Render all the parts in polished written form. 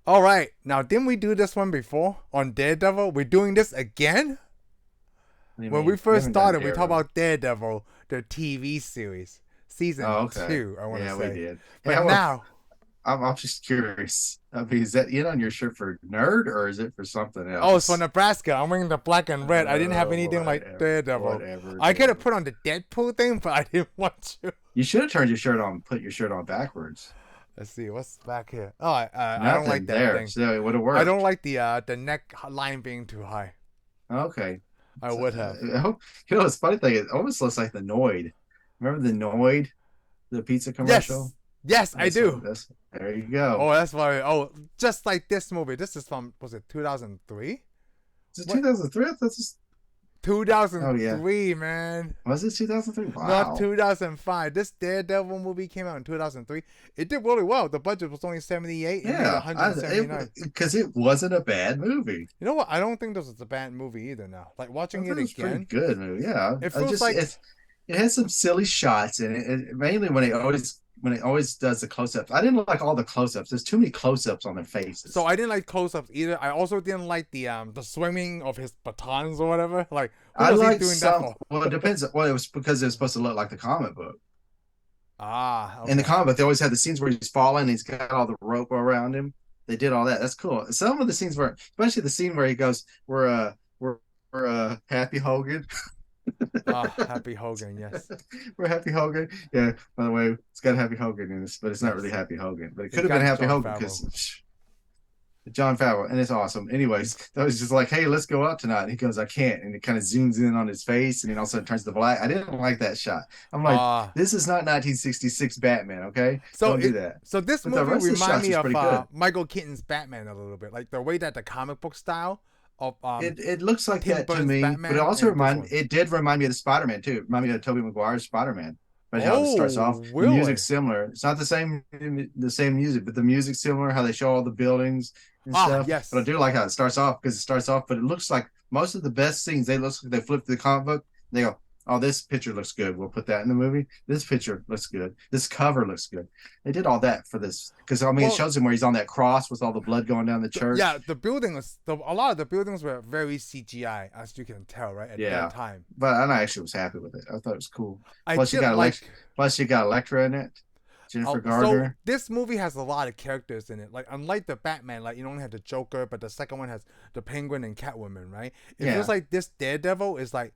All right, now didn't we do this one before on Daredevil? We're doing this again. What do you When we mean? We first haven't done started, we talked Daredevil. about Daredevil, the TV series, season Oh, okay. 2. I want to Yeah, we say, did. but Yeah, well, now, I'm just curious. I mean, is that on your shirt for nerd or is it for something oh, it's for else? Nebraska. I'm wearing the black and red. I didn't have anything like Whatever, Daredevil. whatever, I could have dude. put on the Deadpool thing, but I didn't want to. You should have turned your shirt on, put your shirt on backwards. Let's see what's back here. Oh, I don't like Nothing that there, thing. so it would have I don't worked. like the neck line being too high. Okay. I So, would have. it's funny thing. It almost looks like the Noid. Remember the Noid, the pizza commercial? Yes, yes, I That's what. do. That's there you go. Oh, that's why. Oh, just like this movie. This is from, was it 2003? Is it What? 2003? That's just, oh yeah. 2003, man. Was it 2003? Not Wow. 2005. This Daredevil movie came out in 2003. It did really well. The budget was only 78. It made Yeah, 179. because it wasn't a bad movie. You know what? I don't think this was a bad movie either now. Like I watching thought it it was a pretty again, good movie. Yeah, it I feels just like it has some silly shots in it, mainly when it always does the close-ups. I didn't like all the close-ups. There's too many close-ups on their so faces. I didn't like close-ups either. I also didn't like the swinging of his batons or whatever. Like what I was he like doing that some. for? Well, it depends. Well, it was because it was supposed to look like the comic book. Ah, In the okay. comic book, they always had the scenes where he's falling, and he's got all the rope around him. They did all that. That's cool. Some of the scenes were, especially the scene where he goes, "We're Happy Hogan." Ah, Happy Hogan, yes. We're Happy Hogan. Yeah. By the way, it's got Happy Hogan in this, but it's not really Yes. Happy Hogan. But it It's could have been got Happy John Hogan Favreau. because John Favreau, and it's awesome. Anyways, that was just like, hey, let's go out tonight. And he goes, I can't, and it kind of zooms in on his face, and then all of a sudden turns to black. I didn't like that shot. I'm like, Ah, this is not 1966 Batman, okay? so Don't do it that. so this But the movie rest of the remind shots me was of pretty good. Michael Keaton's Batman a little bit, like the way that the comic book style of It looks like Tim that to Burton's me, but it Batman also and this one. did remind me of the Spider-Man too. It reminded me of Tobey Maguire's Spider-Man. But how it starts off, Oh, the really? music's similar. It's not the same music, but the music's similar. How they show all the buildings and Ah, stuff. But I yes. do like how it starts off because it starts off. But it looks like most of the best scenes. They look like they flip the comic book. And they go, "Oh, this picture looks good. We'll put that in the movie. This picture looks good. This cover looks good." They did all that for this because I mean it Well, shows him where he's on that cross with all the blood going down the yeah, church. the building was a lot of the buildings were very CGI, as you can tell, right at that Yeah, time. but I actually was happy with it. I thought it was cool. I Plus, you did got Elect. like. Plus, you got Elektra in it. Jennifer So Gardner. this movie has a lot of characters in it. Like unlike the Batman, like you only have the Joker, but the second one has the Penguin and Catwoman, right? It feels Yeah, like this Daredevil is like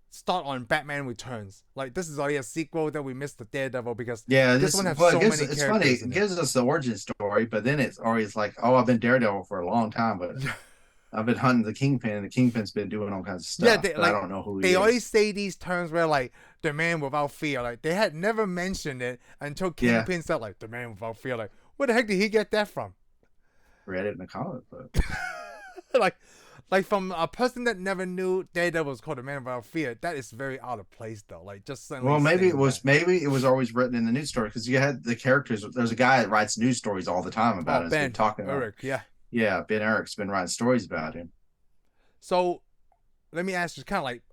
start on Batman Returns. Like this is already a sequel that we missed the Daredevil because yeah. this This one has well, it so gives many it's funny. characters in It it. gives us the origin story, but then it's always like, oh, I've been Daredevil for a long time, but I've been hunting the Kingpin, and the Kingpin's been doing all kinds of Yeah, stuff, but I don't know who he they always is. say these terms where like the man without fear. Like they had never mentioned it until Yeah, Kingpin said like the man without fear. Like where the heck did he get that from? read it in the comic book. like like from a person that never knew Daredevil was called the man without fear. That is very out of place though. Like just suddenly Well, saying that. maybe it was always written in the news story because you had the characters. There's a guy that writes news stories all the time Oh about it. Has been Ben talking about. Urich, yeah. Yeah, Ben Eric's been writing stories about him. So let me ask you, kind of like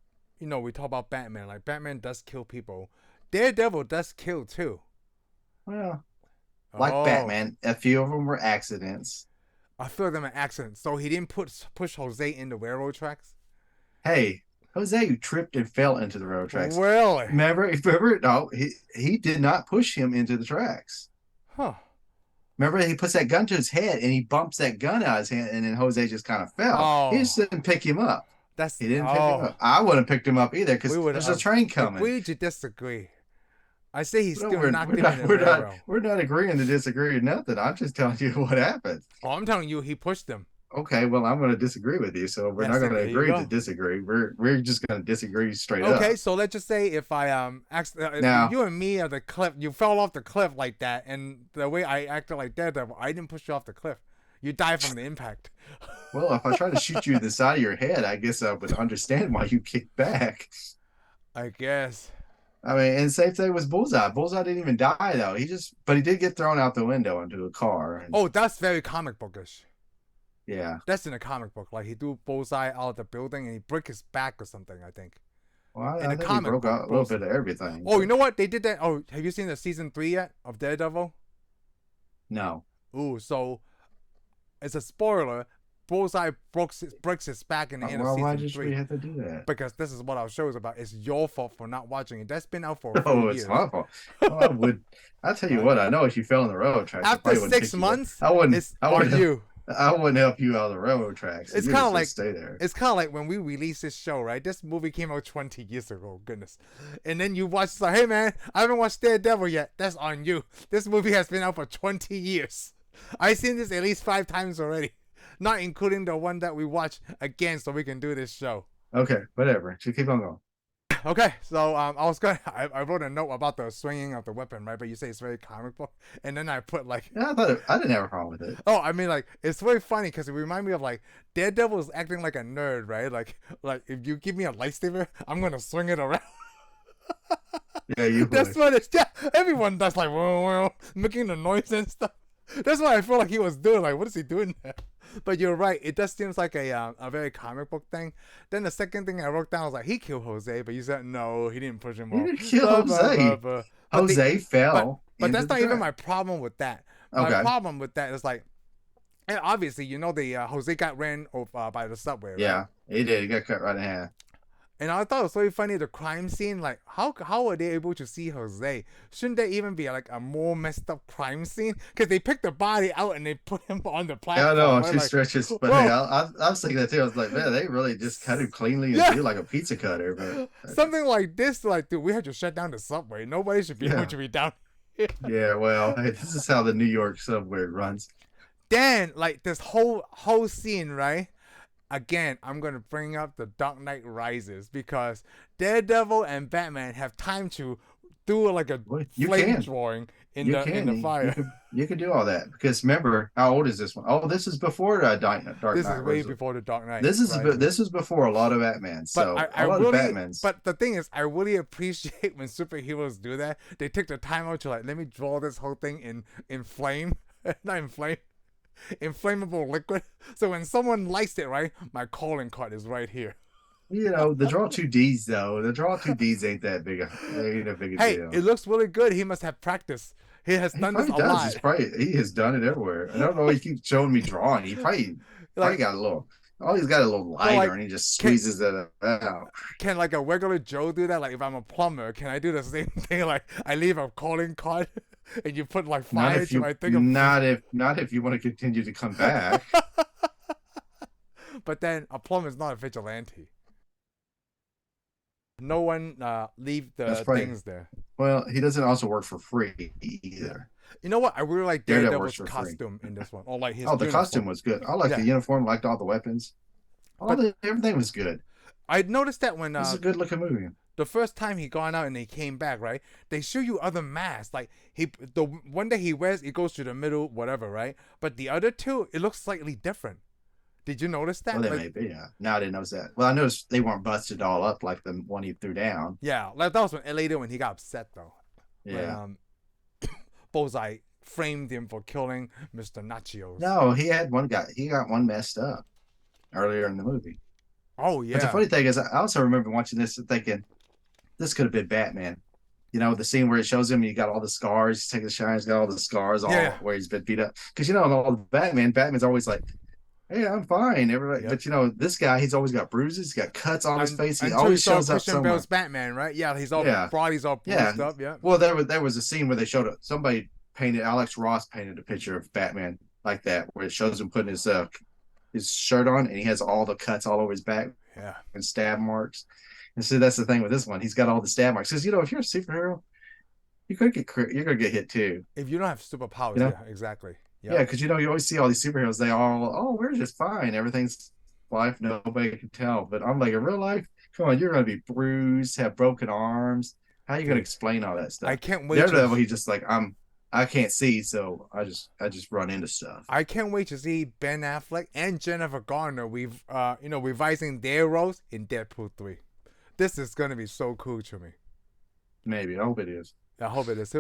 we talk about Batman. Like Batman does kill people. Daredevil does kill too. Well, like Oh, Batman, a few of them were accidents. I feel them an accident. So he didn't push Jose in the railroad tracks. Hey, Jose, you tripped and fell into the railroad tracks. Really? Remember, no, he did not push him into the tracks. Huh. Remember, he puts that gun to his head and he bumps that gun out of his hand, and then Jose just kind of fell. He Oh, just didn't pick him up. that's He didn't pick him oh. up. I wouldn't have picked him up either We because would there's a train coming. agree to disagree. I say he No, still knocked him in the we're not railroad. we're not agreeing to disagree or nothing. I'm just telling you what happened. Oh, I'm telling you, he pushed him. Okay, well, I'm going to disagree with you, so we're not Yes, going to there you agree to go. disagree. We're just going to disagree straight Okay, up. so let's just say if I Now, you and me are the cliff, you fell off the cliff like that, and the way I acted like Daredevil, I didn't push you off the cliff. You died from the impact. well, if I try to shoot you in the side of your head, I guess I would understand why you kicked back. I guess. I mean, and same thing was Bullseye. Bullseye didn't even die though. But he did get thrown out the window into a car. And Oh, that's very comic bookish. yeah, That's in a comic book. Like he threw Bullseye out of the building and he broke his back or something. I think well, in I a think he comic broke book. out a little bit of everything. Oh, you But know what? They did that. Oh, have you seen the season 3 yet of Daredevil? no, Ooh, so. it's a spoiler. Bullseye breaks his back in the end of Why season did we 3 have to do that? because this is what our show is about. It's your fault for not watching it. That's been out for a few Oh, it's years. my fault. Well, I would. I tell you what. I know if you fell on the railroad tracks, I After probably wouldn't 6 pick you up. months, I wouldn't. it's I on wouldn't. you. I wouldn't help you out of the railroad tracks. It's You kind of just like stay there. it's kind of like when we released this show, right? This movie came out 20 years ago, goodness. And then you watch, it's like, hey man, I haven't watched Daredevil yet. That's on you. This movie has been out for 20 years. I've seen this at least 5 times already, not including the one that we watched again, so we can do this show. Okay, whatever. Just keep on going. Okay, so I wrote a note about the swinging of the weapon, right? But you say it's very comic book, and then I put like, Yeah, I didn't have a problem with it. oh, I mean, like, it's very funny because it reminds me of like Daredevil is acting like a nerd, right? Like if you give me a lightsaber, I'm gonna swing it around. Yeah, you would. That's what it's. Yeah, everyone does like whoa, whoa, making the noise and stuff. That's what I feel like he was doing. Like, what is he doing there? But you're right. It does seems like a very comic book thing. Then the second thing I wrote down was like, he killed Jose, but you said no, he didn't push him He off. didn't kill Jose. Jose fell. But that's not even track. my problem with that. Okay. My problem with that is like, and obviously, you know, the Jose got ran over by the subway, right? Yeah, he did. He got cut right in half. And I thought it was very funny, the crime scene. Like, how are they able to see Jose? Shouldn't there even be like a more messed up crime scene? Because they picked the body out and they put him on the platform. Yeah, I know. Right? She Like, stretches. But hey, I was thinking that too. I was like, man, they really just cut him cleanly and do like a pizza cutter. But something like this, like, dude, we had to shut down the subway. Nobody should be able to be down here. Yeah, well, hey, this is how the New York subway runs. Then, like, this whole scene, right? Again, I'm going to bring up the Dark Knight Rises because Daredevil and Batman have time to do like a flame drawing in the fire. You can do all that because remember, how old is this one? Oh, this is before Dark Knight. This is way before the Dark Knight. This is before a lot of Batman. So a lot of Batmans. But the thing is, I really appreciate when superheroes do that. They take the time out to like, let me draw this whole thing in flame, not in flame. Inflammable liquid. So when someone likes it, right, my calling card is right here. You know, the draw 2Ds though. The draw 2Ds ain't that big a deal. Hey, it looks really good. He must have practice. He has done this a lot. He has done it everywhere. I don't know. He keeps showing me drawing. He probably got a little. Oh, he's got a little lighter, and he just squeezes it out. Can like a regular Joe do that? Like if I'm a plumber, can I do the same thing? Like I leave a calling card. And you put like fire to my thing. Not if you want to continue to come back. But then a plumber is not a vigilante. No one leave the things there. Well, he doesn't also work for free either. You know what? I really like Daredevil's costume in this one. Or like his the costume was good. I liked the uniform. Liked all the weapons. Everything was good. I noticed that when this is a good looking movie. The first time he gone out and he came back, right? They show you other masks. Like the one that he wears, it goes to the middle, whatever, right? But the other two, it looks slightly different. Did you notice that? Well, they may be. Yeah. No, I didn't notice that. Well, I noticed they weren't busted all up like the one he threw down. Yeah, like that was later when he got upset though. Yeah. When, Bullseye framed him for killing Mr. Natchios. No, he had one guy. He got one messed up earlier in the movie. Oh yeah. But the funny thing is, I also remember watching this and thinking, this could have been Batman. You know, the scene where it shows him, he got all the scars, he's taking the shine, he's got all the scars where he's been beat up. Because, you know, in all the Batman's always like, hey, I'm fine. Everybody, But, you know, this guy, he's always got bruises, he's got cuts on his face. He always shows up somewhere. Bell's Batman, right? Yeah, he's all body's all bruised up. Yeah. Well, there was a scene where they showed somebody painted, Alex Ross painted a picture of Batman like that, where it shows him putting his shirt on, and he has all the cuts all over his back. Yeah. And stab marks. And so that's the thing with this one. He's got all the stab marks. Because, you know, if you're a superhero, you're gonna get hit too. If you don't have superpowers, you know? Yeah, exactly. Yep. Yeah, because you know you always see all these superheroes. They all, we're just fine. Everything's life. Nobody can tell. But I'm like, in real life, come on, you're gonna be bruised, have broken arms. How are you gonna explain all that stuff? I can't wait. Daredevil, he's just like, I can't see, so I just run into stuff. I can't wait to see Ben Affleck and Jennifer Garner. Revising their roles in Deadpool 3. This is gonna be so cool to me. Maybe I hope it is. I hope it is.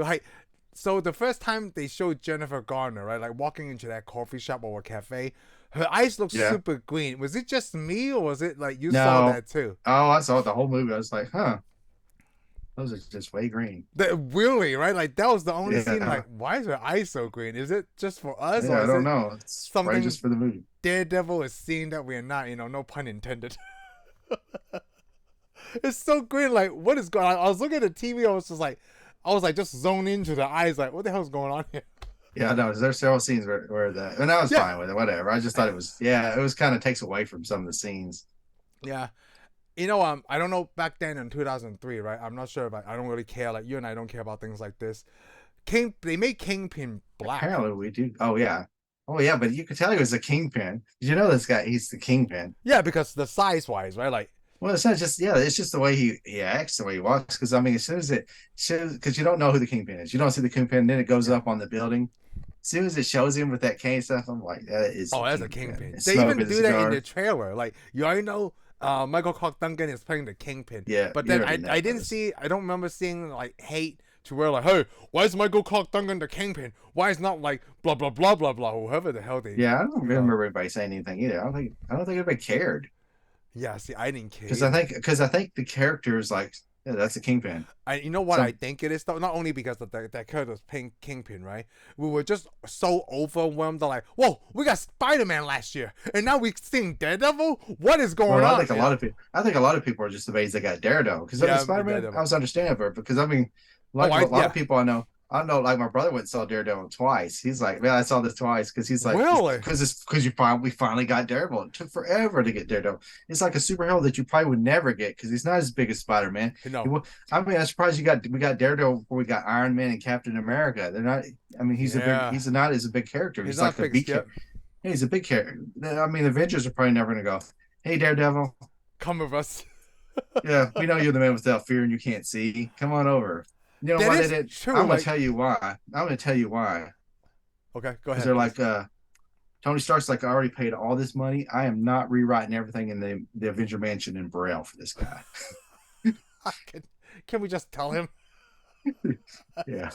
So the first time they showed Jennifer Garner, right, like walking into that coffee shop or a cafe, her eyes looked super green. Was it just me, or was it like you saw that too? Oh, I saw it the whole movie. I was like, huh. Those are just way green. Really, right? Like that was the only scene. Yeah, Like, why is her eyes so green? Is it just for us, or yeah. I is don't it know. It's probably something just for the movie. Daredevil is seeing that we are not? No pun intended. It's so green. Like, what is going on? I was looking at the TV. I was like, just zoned into the eyes. Like, what the hell's going on here? Yeah, no, there's several scenes where that, and I was Yeah, fine with it. Whatever. I just thought it was, yeah, it was kind of takes away from some of the scenes. yeah. I don't know back then in 2003, right? I'm not sure if I don't really care. Like you and I don't care about things like this. They made Kingpin black. Apparently, we do. Oh yeah, but you could tell he was a kingpin. Did you know this guy? He's the kingpin. Yeah, because the size wise, right? Like, Well, it's not just it's just the way he acts, the way he walks. Because I mean, as soon as it shows, because you don't know who the kingpin is, you don't see the kingpin, and then it goes up on the building. As soon as it shows him with that cane stuff, I'm like, that is. oh, that's a Kingpin. And They even smoking do that in cigar. the trailer. Like, you already know Michael Clarke Duncan is playing the Kingpin. Yeah, But you then already know I didn't this. see, I don't remember seeing like hate to where like, hey, why is Michael Clarke Duncan the Kingpin? Why is not like blah blah blah blah blah, whoever the hell they. Yeah, I don't remember everybody saying anything either. I don't think anybody cared. Yeah, see, I didn't care. Because I think the character is like, yeah, that's a kingpin. You know what So I think it is though? Not only because of that character was playing Kingpin, right? We were just so overwhelmed. Like, whoa, we got Spider-Man last year, and now we seeing Daredevil. What is going well, on? I think a lot of people are just amazed they got Daredevil because Yeah, Spider-Man. Daredevil. I was understandable because I mean, like a lot of people I know, like my brother went and saw Daredevil twice. He's like, man, I saw this twice because he's like, Really? because we finally got Daredevil. It took forever to get Daredevil. It's like a superhero that you probably would never get because he's not as big as Spider-Man. No. I mean, I'm surprised we got Daredevil before we got Iron Man and Captain America. They're not. I mean, he's not as a big character. He's like a big character. Yeah, he's a big character. I mean, Avengers are probably never gonna go, hey Daredevil, come with us. Yeah, we know you're the man without fear and you can't see. Come on over. You know that why is they did? true. I'm gonna tell you why. I'm gonna tell you why. Okay, go ahead. They're like, Tony Stark's like, I already paid all this money. I am not rewriting everything in the Avenger Mansion in Braille for this guy. Can we just tell him? Yeah.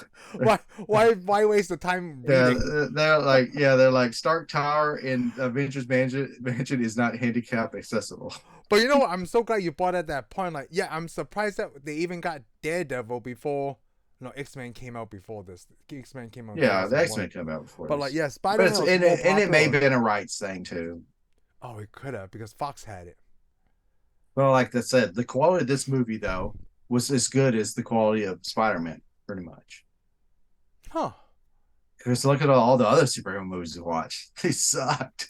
Why waste the time reading? They're like Stark Tower in Avengers Mansion is not handicap accessible. But you know what? I'm so glad you brought at that point. Like, yeah, I'm surprised that they even got Daredevil before. No, X-Men came out before this. X-Men came out. Yeah, the X-Men came out before. But this. like, yeah, Spider-Man. And it may have been a rights thing too. Oh, it could have because Fox had it. Well, like I said, the quality of this movie though was as good as the quality of Spider-Man, pretty much. Huh. Because look at all the other superhero movies we watched; they sucked.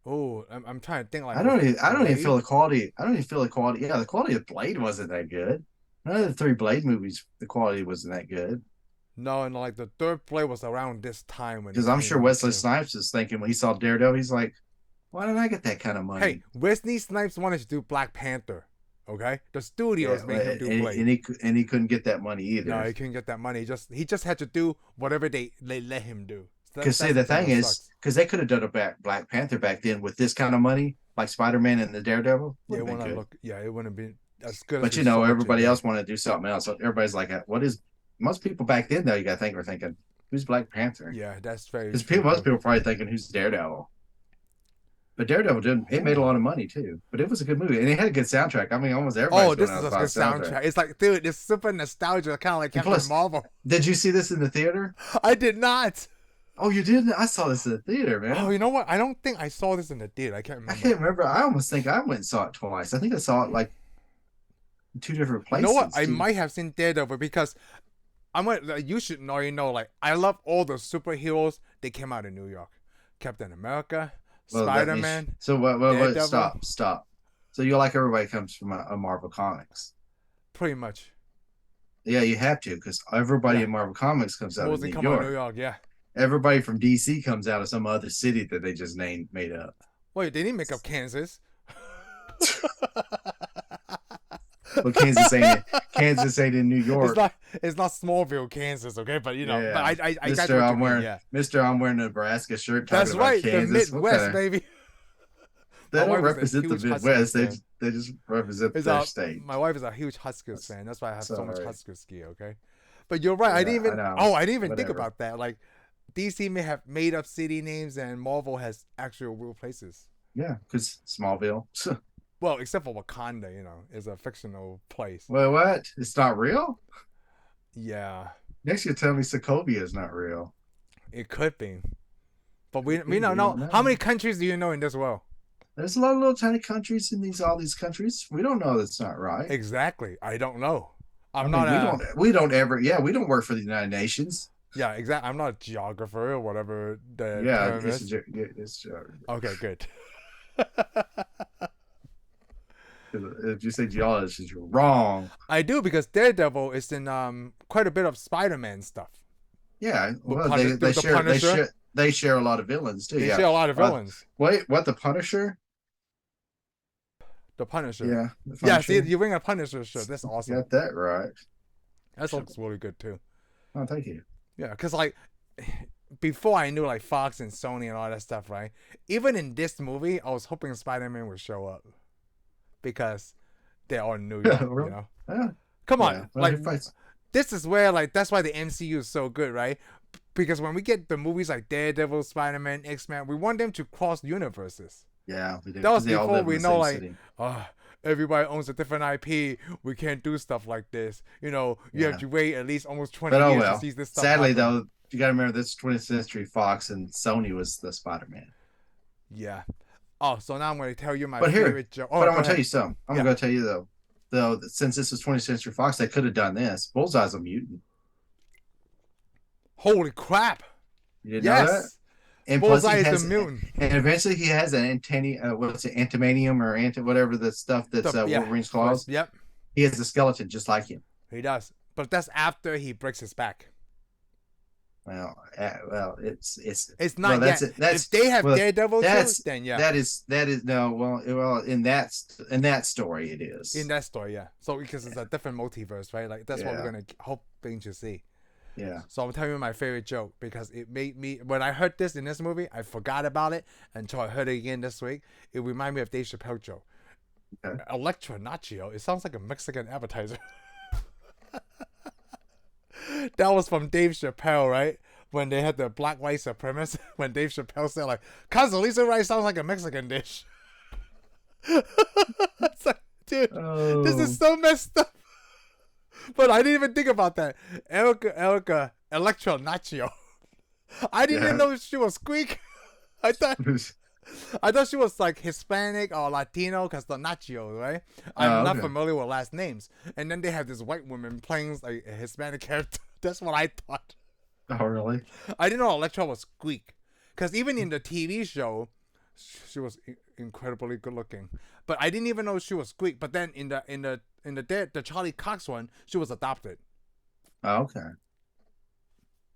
Oh, I'm trying to think. Like, I don't even feel the quality. I don't even feel the quality. Yeah, the quality of Blade wasn't that good. None of the three Blade movies, the quality wasn't that good. No, and like the third Blade was around this time when. Because I'm sure Wesley Snipes was thinking when he saw Daredevil, he's like, "Why didn't I get that kind of money?" Hey, Wesley Snipes wanted to do Black Panther. Okay, the studios made him do Blade, and he couldn't get that money either. No, he couldn't get that money. He just had to do whatever they let him do. Because the thing is, because they could have done a Black Panther back then with this kind of money, like Spider-Man and the Daredevil. Yeah, it wouldn't have been as good. But everybody else wanted to do something else. So everybody's like, "What is?" Most people back then, though, you got to think, were thinking, "Who's Black Panther?" Yeah, that's very. Because most people are probably thinking, "Who's Daredevil?" But Daredevil didn't. It made a lot of money too. But it was a good movie, and it had a good soundtrack. I mean, almost everybody. Oh, this is a good soundtrack. It's like, dude, it's super nostalgia, kind of like Captain Marvel. Did you see this in the theater? I did not. Oh, you didn't? I saw this in the theater, man. Oh, you know what? I don't think I saw this in the theater. I can't remember. I almost think I went and saw it twice. I think I saw it like in two different places. You know what? I might have seen Daredevil because you should already know. Like, I love all the superheroes. They came out in New York. Captain America, Spider-Man. So what? Stop. So you like everybody comes from a Marvel Comics? Pretty much. Yeah, you have to because everybody in Marvel Comics comes out of New York. Yeah. Everybody from DC comes out of some other city that they just made up. Wait, they didn't make up Kansas. Well, Kansas ain't in New York. It's not Smallville, Kansas, okay? But you know, yeah. but I Mr. got you I'm wearing, yeah. Mr. I'm wearing a Nebraska shirt. That's right, Kansas. the Midwest, baby. They don't represent the Midwest. They just represent their state. My wife is a huge Huskers fan. That's why I have so much Huskers gear. Okay, but you're right. Yeah, I didn't even think about that. Like, DC may have made up city names, and Marvel has actual real places. Yeah, because Smallville. Well, except for Wakanda, is a fictional place. Well, what? It's not real? Yeah, Next, you tell me Sokovia is not real. it could be, but we Maybe don't we know don't how know. many countries do you know in this world? There's a lot of little tiny countries in all these countries. We don't know that's not right. Exactly, I don't know. I I'm not mean, a we don't ever, yeah, we don't work for the United Nations. yeah, exactly. I'm not a geographer or whatever the Yeah, term is. it's Okay, good. if you say geologist, you're wrong. I do because Daredevil is in quite a bit of Spider-Man stuff. Yeah, With well, the Punisher, they share a lot of villains too. they Yeah. share a lot of villains. Wait, what? The Punisher? The Punisher. Yeah, the Yeah, see, Punisher. you bring a Punisher shirt. That's awesome. Got that right. That looks really good too. Oh, thank you. Yeah, because like before I knew like Fox and Sony and all that stuff, right? Even in this movie, I was hoping Spider-Man would show up because they're all in New York. Really? Yeah. Come on, Yeah. Well, like this is where like that's why the MCU is so good, right? Because when we get the movies like Daredevil, Spider-Man, X-Men, we want them to cross universes. Yeah, we do. That was They all before live in we the know same like, city. everybody owns a different IP. We can't do stuff like this. You Yeah. have to wait at least almost 20 But oh years well. to see this stuff. Sadly, happen. though, you got to remember this 20th Century Fox and Sony was the Spider-Man. Yeah. Oh, so now I'm going to tell you my But here, favorite joke. Oh, but I'm go gonna tell ahead. you something. I'm Yeah. gonna tell you though, since this was 20th Century Fox, they could have done this. Bullseye's a mutant. Holy crap! You didn't know that? Yes. And plus Bullseye he is has, a mutant. and eventually he has an what's it, antimanium or whatever the stuff that's Wolverine's claws. Yep. He has a skeleton just like him. He does. But that's after he breaks his back. Well, it's not well, yet. If they have Daredevil too, then yeah. That is no well in that story it is. In that story, yeah. So because it's a different multiverse, right? Like that's what we're gonna hoping to see. Yeah. So I'm telling you my favorite joke because it made me when I heard this in this movie, I forgot about it until I heard it again this week. It reminded me of Dave Chappelle joke. Okay. Elektra Natchios. It sounds like a Mexican appetizer. That was from Dave Chappelle, right? When they had the black white supremacist, when Dave Chappelle said like, "Consolisa rice sounds like a Mexican dish." It's like, dude, this is so messed up. But I didn't even think about that. Elektra Natchio. I didn't even know she was Greek. I thought she was like Hispanic or Latino because the Nachos, right? I'm not familiar with last names. And then they have this white woman playing like a Hispanic character. That's what I thought. Oh, really? I didn't know Elektra was Greek. Because even in the TV show, she was incredibly good looking. But I didn't even know she was Greek. But then in the Charlie Cox one, she was adopted. Oh, okay.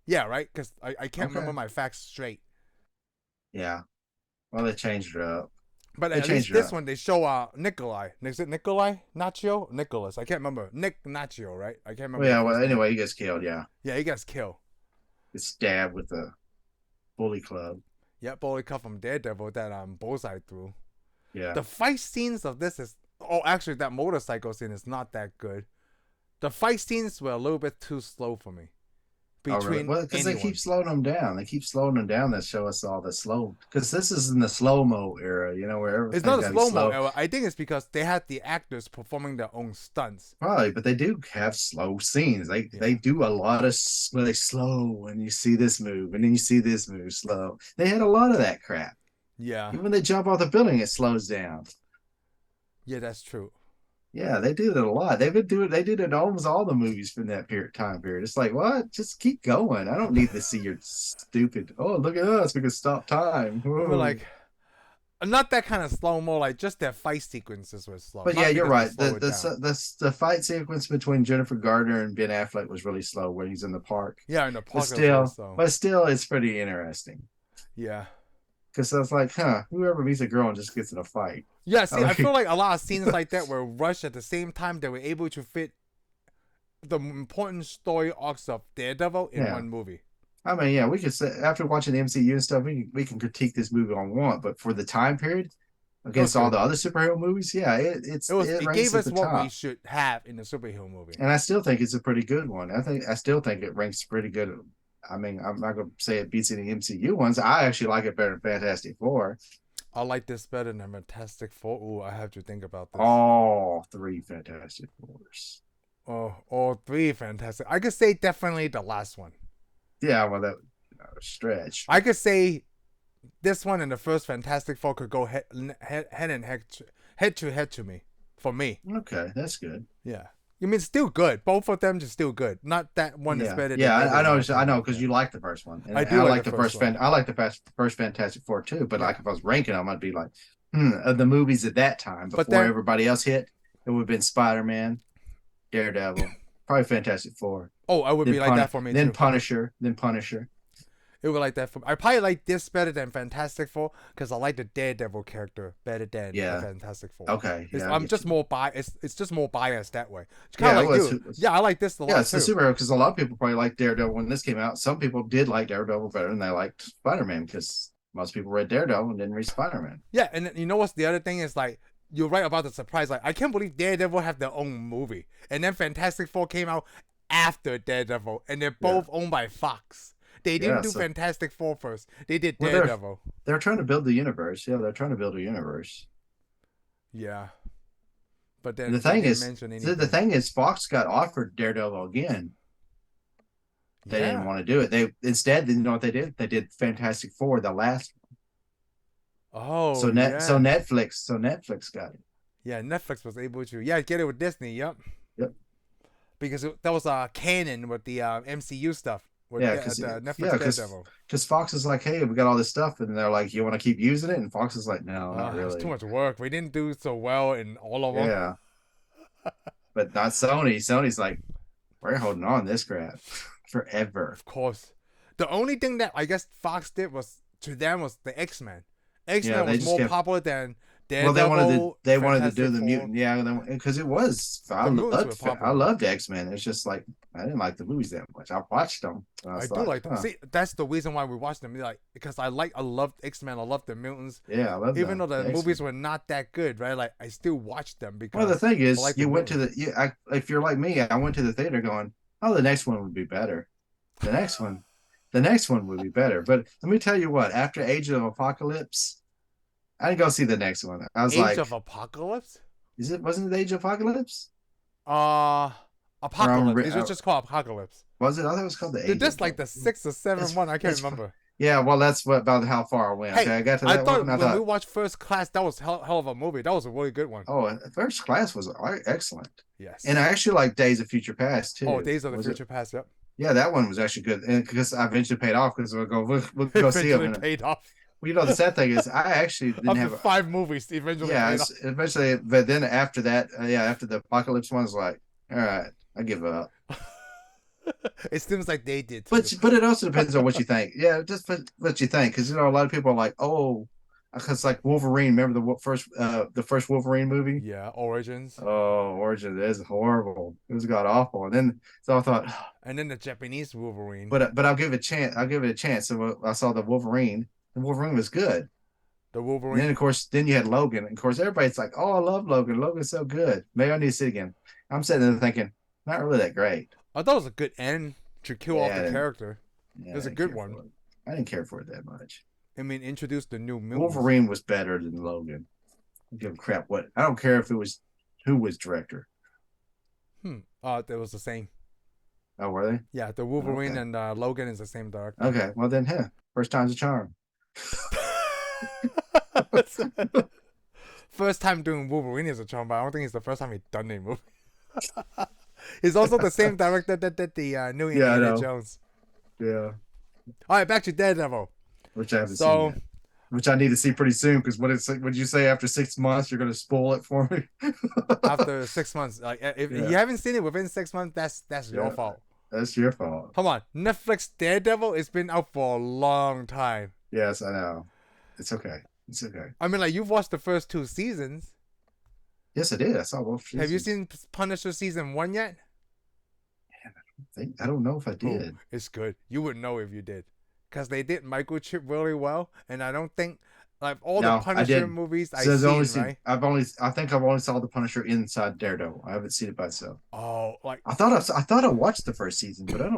Yeah, right? Because I can't remember my facts straight. Yeah. Well, they changed it up. But at least this one, they show Nikolai. Is it Nikolai? Nacho? Nicholas. I can't remember. Nick Nacho, right? I can't remember. Well, yeah, well, anyway, he gets killed, yeah. Yeah, he gets killed. Gets stabbed with a bully club. Yeah, bully club from Daredevil that Bullseye threw. Yeah. The fight scenes of this is... Oh, actually, that motorcycle scene is not that good. The fight scenes were a little bit too slow for me. Really? Well, because they keep slowing them down. They keep slowing them down to show us all the slow. Because this is in the slow-mo era, where it's not a slow-mo era. I think it's because they had the actors performing their own stunts. Probably, but they do have slow scenes. They do a lot of where they slow and you see this move and then you see this move slow. They had a lot of that crap. Yeah. Even when they jump off the building, it slows down. Yeah, that's true. Yeah, they do it a lot. They did it in almost all the movies from that time period. It's like, what? Just keep going. I don't need to see your stupid. Oh, look at us. We can stop time. We're like, not that kind of slow mo. Like just their fight sequences were slow. But yeah, you're right. The fight sequence between Jennifer Garner and Ben Affleck was really slow when he's in the park. Yeah, in the park. But still, it's pretty interesting. Yeah. Because I was like, whoever meets a girl and just gets in a fight. Yeah, see, I feel like a lot of scenes like that were rushed at the same time. They were able to fit the important story arcs of Daredevil in one movie. I mean, yeah, we could say, after watching the MCU and stuff, we can critique this movie all we want, but for the time period, against all the other superhero movies, yeah, it gave us what we should have in a superhero movie. And I still think it's a pretty good one. I still think it ranks pretty good. I mean, I'm not going to say it beats any MCU ones. I actually like it better than Fantastic Four. I like this better than Fantastic Four. Ooh, I have to think about this. All three Fantastic Fours. Oh, all three fantastic. I could say definitely the last one. Yeah, well, that stretch. I could say this one and the first Fantastic Four could go head and head to head to me. For me. Okay, that's good. Yeah. You mean still good. Both of them just still good. Not that one is better than I know, because you like the first one. And I like the first one. I like the first Fantastic Four too, but like if I was ranking them, I'd be like, of the movies at that time before everybody else hit, it would have been Spider-Man, Daredevil, probably Fantastic Four. Oh, I would be like that for me then too. Punisher. It would like that for me. I probably like this better than Fantastic Four because I like the Daredevil character better than the Fantastic Four. Okay, I'm just more biased. It's just more biased that way. It's kind of like you. Yeah, I like this a lot. Yeah, it's the superhero because a lot of people probably liked Daredevil when this came out. Some people did like Daredevil better than they liked Spider-Man because most people read Daredevil and didn't read Spider-Man. Yeah, and you know what's the other thing is like you're right about the surprise. Like I can't believe Daredevil have their own movie, and then Fantastic Four came out after Daredevil, and they're both owned by Fox. They didn't do Fantastic Four first. They did Daredevil. They're trying to build the universe. Yeah, they're trying to build a universe. Yeah. But then the thing is, Fox got offered Daredevil again. They didn't want to do it. They instead, you know what they did? They did Fantastic Four, the last one. Oh, so Netflix got it. Yeah, Netflix was able to get it with Disney. Yep. Because that was canon with the MCU stuff. Because Fox is like, hey, we got all this stuff, and they're like, you want to keep using it? And Fox is like, no, not really. It's too much work. We didn't do so well in all of them. Yeah, but not Sony. Sony's like, we're holding on this crap forever. Of course, the only thing that I guess Fox did was the X-Men. X-Men was more popular than Daredevil. They wanted to do the mutant, because it was. I loved X-Men. It's just like I didn't like the movies that much. I watched them. I do like them. See, that's the reason why we watched them. Like because I loved X-Men. I loved the mutants. Yeah, I loved them. Even though the movies were not that good, right? Like I still watched them because. Well, the thing is, you went to if you're like me, I went to the theater going, oh, the next one would be better. The next one would be better. But let me tell you what. After Age of Apocalypse. I didn't go see the next one. I was Age of Apocalypse? Wasn't it Age of Apocalypse? Apocalypse. It was just called Apocalypse. Was it? I thought it was called the Age. That's like the 6th or 7th one. I can't remember. Yeah, well, that's about how far I went. Hey, okay, I got to that one. When we watched First Class, that was hell of a movie. That was a really good one. Oh, First Class was excellent. Yes. And I actually like Days of Future Past too. Oh, Days of the Future Past. Yep. Yeah, that one was actually good, and because I eventually paid off because we'll go see them. Paid off. Well, you know, the sad thing is, I actually didn't have 5 movies eventually. Yeah, eventually, but then after that, after the Apocalypse one, I was like, all right, I give up. It seems like they did too. But it also depends on what you think. Yeah, just what you think, because a lot of people are like, oh, because like Wolverine. Remember the first Wolverine movie? Yeah, Origins. Oh, Origins is horrible. It was god awful. And then so I thought, and then the Japanese Wolverine. But I'll give it a chance. So I saw the Wolverine. The Wolverine was good. The Wolverine. And then of course, you had Logan. And of course, everybody's like, "Oh, I love Logan. Logan's so good. Maybe I need to see it again." I'm sitting there thinking, not really that great. I thought it was a good end to kill off the character. Yeah, it was a good one. I didn't care for it that much. I mean, introduce the new mutants. Wolverine was better than Logan. I don't give a crap what. I don't care if it was who was director. It was the same. Oh, were they? Yeah, the Wolverine and Logan is the same director. Okay, well then, first time's a charm. First time doing Wolverine is a charm, but I don't think it's the first time he's done a movie. He's also the same director that did the new Indiana Jones. Yeah. All right, back to Daredevil. Which I haven't seen yet. Which I need to see pretty soon, because would you say after 6 months you're going to spoil it for me? After 6 months, like if you haven't seen it within 6 months, that's your fault. That's your fault. Come on, Netflix Daredevil, it's been out for a long time. Yes, I know. It's okay. It's okay. I mean, like, you've watched the first 2 seasons. Yes, I did. I saw both seasons. Have you seen Punisher season 1 yet? Man, I don't know if I did. Oh, it's good. You wouldn't know if you did, because they did microchip really well, and I don't think like all the Punisher movies I've seen, right? I think I've only saw the Punisher inside Daredevil. I haven't seen it by itself. Oh, like I thought I watched the first season, but I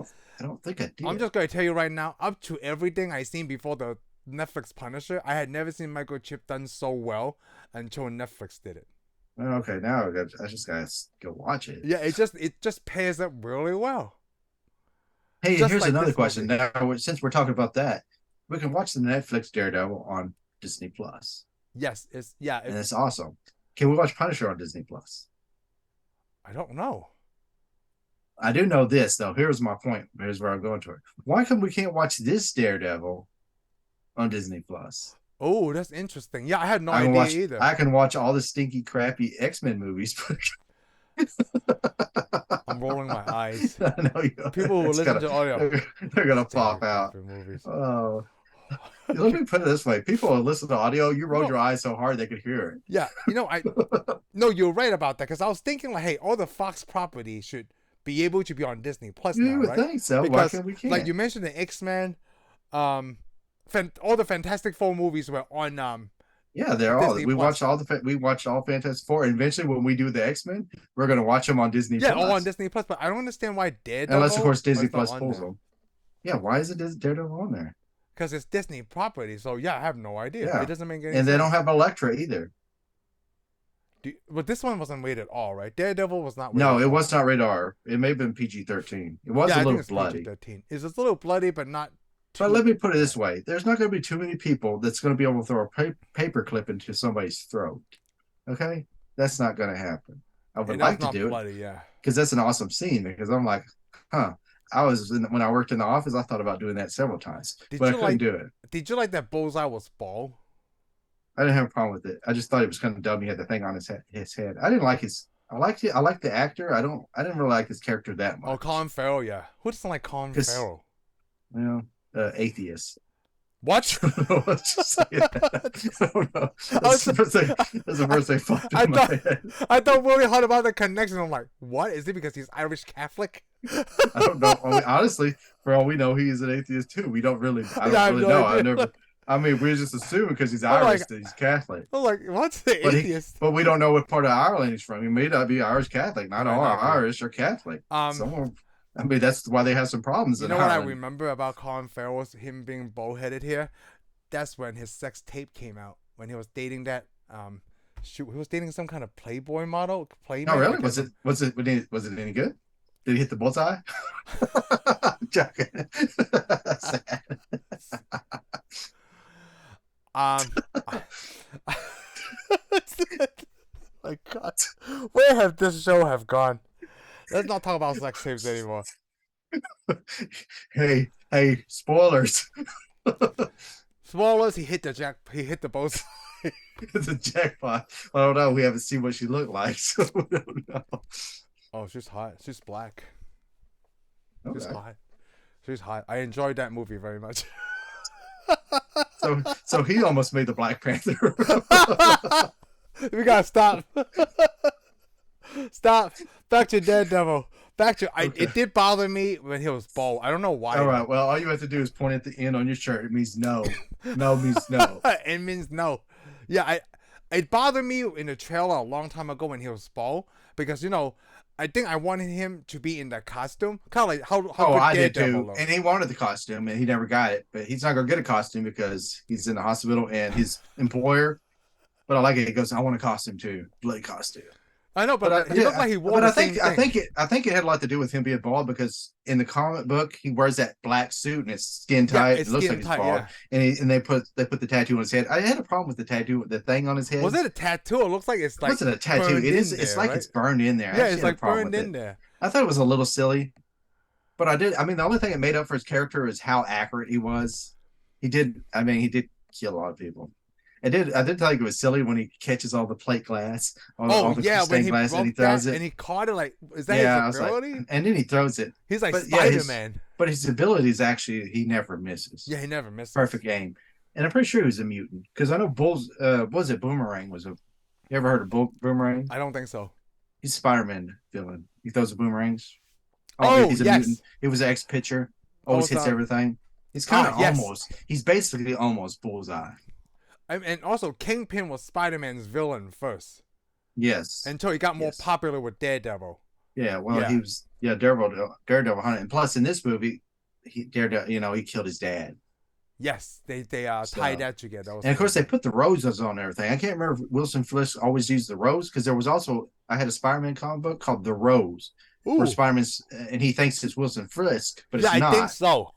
don't think I did. I'm just gonna tell you right now, up to everything I seen before the Netflix Punisher. I had never seen Michael Chip done so well until Netflix did it. Okay, now I just gotta go watch it. Yeah, it just pairs up really well. Hey, Just here's like another this question. movie. Now, since we're talking about that, we can watch the Netflix Daredevil on Disney Plus, Yes, and it's awesome. Can we watch Punisher on Disney Plus? I don't know. I do know this though. Here's my point. Here's where I'm going to it. Why come we can't watch this Daredevil on Disney Plus? Oh, that's interesting. Yeah, I had no idea either. I can watch all the stinky, crappy X-Men movies. I'm rolling my eyes. I know People who listen to audio, they're gonna pop out. Movies. Oh, let me put it this way: people who listen to audio, you rolled your eyes so hard they could hear it. Yeah, no, you're right about that because I was thinking like, hey, all the Fox properties should be able to be on Disney Plus now, would right? think so. Because, why can't we can't? Like you mentioned, the X-Men, all the Fantastic Four movies were on. Yeah, they're Disney all. We Plus. watched all Fantastic Four. And eventually, when we do the X-Men, we're gonna watch them on Disney. Yeah, Plus. all on Disney Plus. But I don't understand why Daredevil. Unless of course Disney Plus pulls there. them. Yeah, why is it Daredevil on there? Because it's Disney property. So yeah, I have no idea. Yeah. It doesn't make any sense. And they don't have Elektra either. But this one wasn't rated R, right? Daredevil was not rated No, R. it was not rated R. It may have been PG-13. It was a little bloody. PG-13. It's a little bloody, but not too... But let me put it this way. There's not going to be too many people that's going to be able to throw a paper clip into somebody's throat. Okay? That's not going to happen. I would like to do bloody, it. Yeah. Because that's an awesome scene. Because I'm like, huh. When I worked in the office, I thought about doing that several times. But I couldn't do it. Did you like that Bullseye was bald? I didn't have a problem with it. I just thought it was kind of dumb. He had the thing on his head. I didn't like his. I liked it. I liked the actor. I didn't really like his character that much. Oh, Colin Farrell, yeah. Who doesn't like Colin Farrell? Well, atheist. What? I don't know. That's the first thing popped in my head. I thought really hard about the connection. I'm like, what? Is it because he's Irish Catholic? I don't know. Honestly, for all we know, he is an atheist too. We don't really. I don't really know. I mean, we're just assuming because he's Irish that he's Catholic. I'm like, what's the atheist? But we don't know what part of Ireland he's from. He may not be Irish Catholic. Not all Irish are Catholic. I mean, that's why they have some problems. You know what I remember about Colin Farrell was him being bullheaded here. That's when his sex tape came out. When he was dating that he was dating some kind of Playboy model. Oh, really? Was it any good? Did he hit the bullseye? Joking. My God, where have this show have gone? Let's not talk about sex tapes anymore. Hey, spoilers. Spoilers. He hit the bullseye. It's a jackpot. I don't know. We haven't seen what she looked like, so we don't know. Oh, she's hot. She's black. Okay. She's hot. I enjoyed that movie very much. So he almost made the Black Panther. We gotta stop. Stop. Back to Daredevil. Okay. It did bother me when he was bald. I don't know why. All right. Well, all you have to do is point at the end on your shirt. It means no. No means no. It means no. Yeah. It bothered me in the trailer a long time ago when he was bald because I think I wanted him to be in that costume, kind of like how I did too. Looked. And he wanted the costume, and he never got it. But he's not gonna get a costume because he's in the hospital, and his employer. But I like it. He goes, "I want a costume too, bloody costume." I know, but he looked like he wore the same thing. I think it had a lot to do with him being bald because in the comic book he wears that black suit and it's skin tight. It looks like he's bald, and they put the tattoo on his head. I had a problem with the tattoo, the thing on his head. Was it a tattoo? It looks like it's like. What's it a tattoo? It is. It's like it's burned in there. Yeah, it's like burned in there. I thought it was a little silly, but I mean, the only thing it made up for his character is how accurate he was. He did kill a lot of people. I did think it was silly when he catches all the plate glass, all the stained glass, and he throws it. And he caught it like, is that his ability? Like, and then he throws it. He's like Spider-Man. But his ability is actually, he never misses. Yeah, he never misses. Perfect aim. And I'm pretty sure he was a mutant. Because I know Boomerang was a... You ever heard of Boomerang? I don't think so. He's a Spider-Man villain. He throws the boomerangs. He's a mutant. He was an ex-pitcher. Always hits everything. He's kind of almost... He's basically almost Bullseye. And also, Kingpin was Spider-Man's villain first. Yes. Until he got more popular with Daredevil. Yeah, well, he was Daredevil hunted. And plus, in this movie, Daredevil, he killed his dad. Yes, they tied So, that together. That was and of course, they crazy. put the roses on everything. I can't remember if Wilson Fisk always used the rose because there was also I had a Spider-Man comic book called The Rose, where Ooh, Spider-Man's and he thinks it's Wilson Fisk, but yeah, it's I think not. so.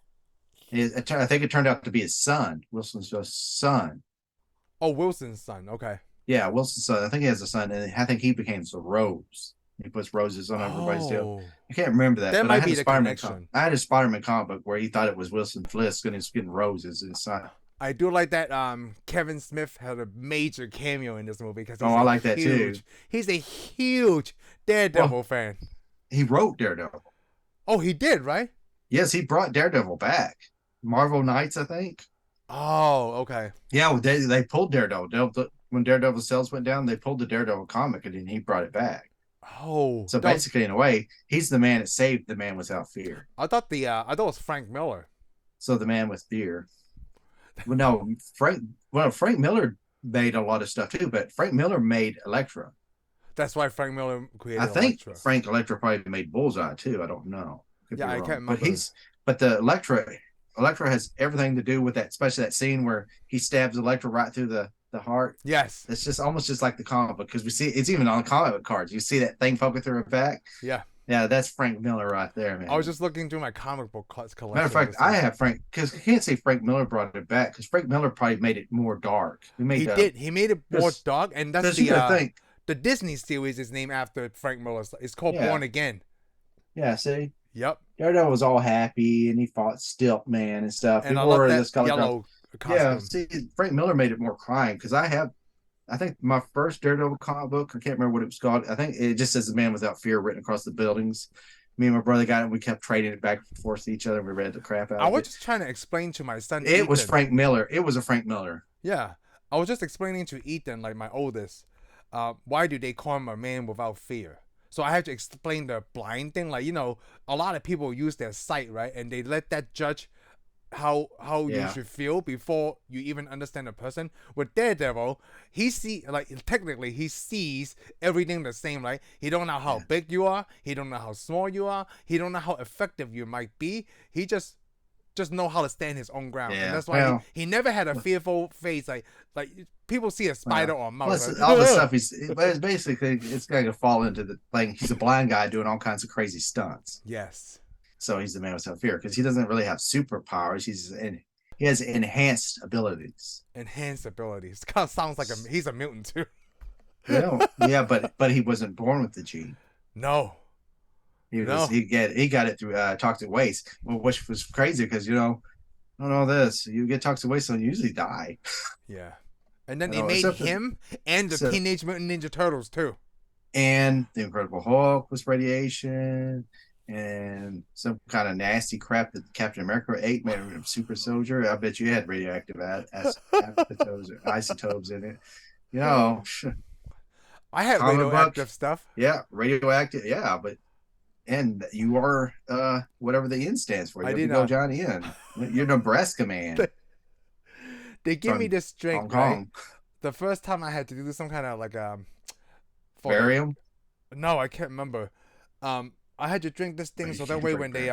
I think it turned out to be his son, Wilson's son. Oh, Wilson's son. Okay. Yeah, Wilson's son. I think he has a son, and I think he became the Rose. He puts roses on everybody's tail. Oh, I can't remember that, that but I might had be a the Spider-Man connection. I had a Spider-Man comic book where he thought it was Wilson Fisk, and he's getting roses inside. I do like that. Kevin Smith had a major cameo in this movie because Oh, I like that too. he's a huge Daredevil Well, fan. he wrote Daredevil. Oh, he did, right? Yes, he brought Daredevil back. Marvel Knights, I think. Oh, okay. Yeah, well, they pulled Daredevil. When Daredevil sales went down, they pulled the Daredevil comic and then he brought it back. Oh, So basically, in a way, he's the man that saved the man without fear. I thought it was Frank Miller. So the man with fear. Well, no, Frank Miller made a lot of stuff too, but Frank Miller made Elektra. That's why Frank Miller created I think Elektra. Frank Elektra probably made Bullseye too. I don't know. Could Yeah, be I wrong. can't remember. But the Elektra has everything to do with that, especially that scene where he stabs Elektra right through the heart. Yes. It's just almost just like the comic book because we see it's even on comic book cards. You see that thing poking through her back. Yeah. Yeah, that's Frank Miller right there, man. I was just looking through my comic book collection. Matter of fact, I have Frank because I can't say Frank Miller brought it back because Frank Miller probably made it more dark. He did. He made it more dark, and that's the Disney series is named after Frank Miller. It's called Born Again. Yeah, see? Yep. Daredevil was all happy and he fought Stilt Man and stuff. And I love that yellow costume. Yeah, see, Frank Miller made it more crime because I think my first Daredevil comic book, I can't remember what it was called. I think it just says The Man Without Fear written across the buildings. Me and my brother got it. We kept trading it back and forth to each other. We read the crap out of it. I was just trying to explain to my son. It was Frank Miller. It was a Frank Miller. Yeah. I was just explaining to Ethan, like my oldest, why do they call him a man without fear? So I had to explain the blind thing. Like, a lot of people use their sight, right? And they let that judge how you should feel before you even understand a person. With Daredevil, technically he sees everything the same, right? He don't know how big you are, he don't know how small you are, he don't know how effective you might be. He just know how to stand his own ground. And that's why he never had a fearful face like people see a spider or a mouse. Like, all the stuff it's basically it's going to fall into the thing. He's a blind guy doing all kinds of crazy stunts. Yes. So he's the man without fear because he doesn't really have superpowers. He has enhanced abilities. Enhanced abilities. Kind of sounds like he's a mutant too. Yeah, but he wasn't born with the gene. No. He got it through toxic waste, which was crazy because I don't know this. You get toxic waste, and you usually die. Yeah, and then they made him and the Teenage Mutant Ninja Turtles too. And the Incredible Hulk was radiation, and some kind of nasty crap that Captain America ate made him a super soldier. I bet you had radioactive isotopes in it. I had radioactive stuff. Yeah, radioactive. Yeah, but. And you are whatever the N stands for. You go Johnny N. You're Nebraska man. They give me this drink, right? The first time I had to do some kind of like barium. No, I can't remember. I had to drink this thing so that way when they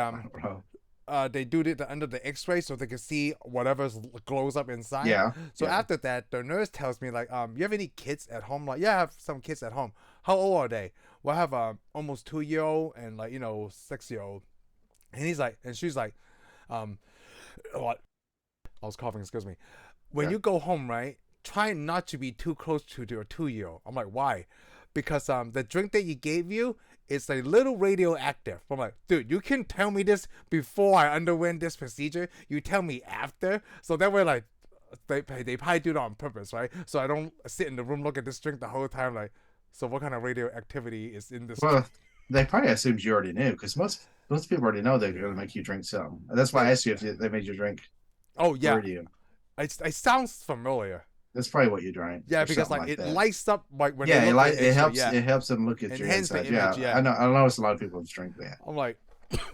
do it under the X-ray so they can see whatever glows up inside. Yeah. So after that, the nurse tells me like, you have any kids at home? Like, yeah, I have some kids at home. How old are they? Well, I have a almost 2-year-old and 6-year-old. And she's like, what? I was coughing, excuse me. When you go home, right, try not to be too close to your 2-year-old. I'm like, why? Because the drink that you gave you is a little radioactive. I'm like, dude, you can tell me this before I underwent this procedure. You tell me after. So that way, they probably do it on purpose, right? So I don't sit in the room, look at this drink the whole time, so what kind of radioactivity is in this? Well, they probably assumed you already knew because most people already know they're going to make you drink something. That's why I asked you if they made you drink. Oh yeah, it sounds familiar. That's probably what you drank. Yeah, because it lights up when it helps. Yeah. It helps them look at your inside. Yeah, I know. I noticed a lot of people drink that. I'm like,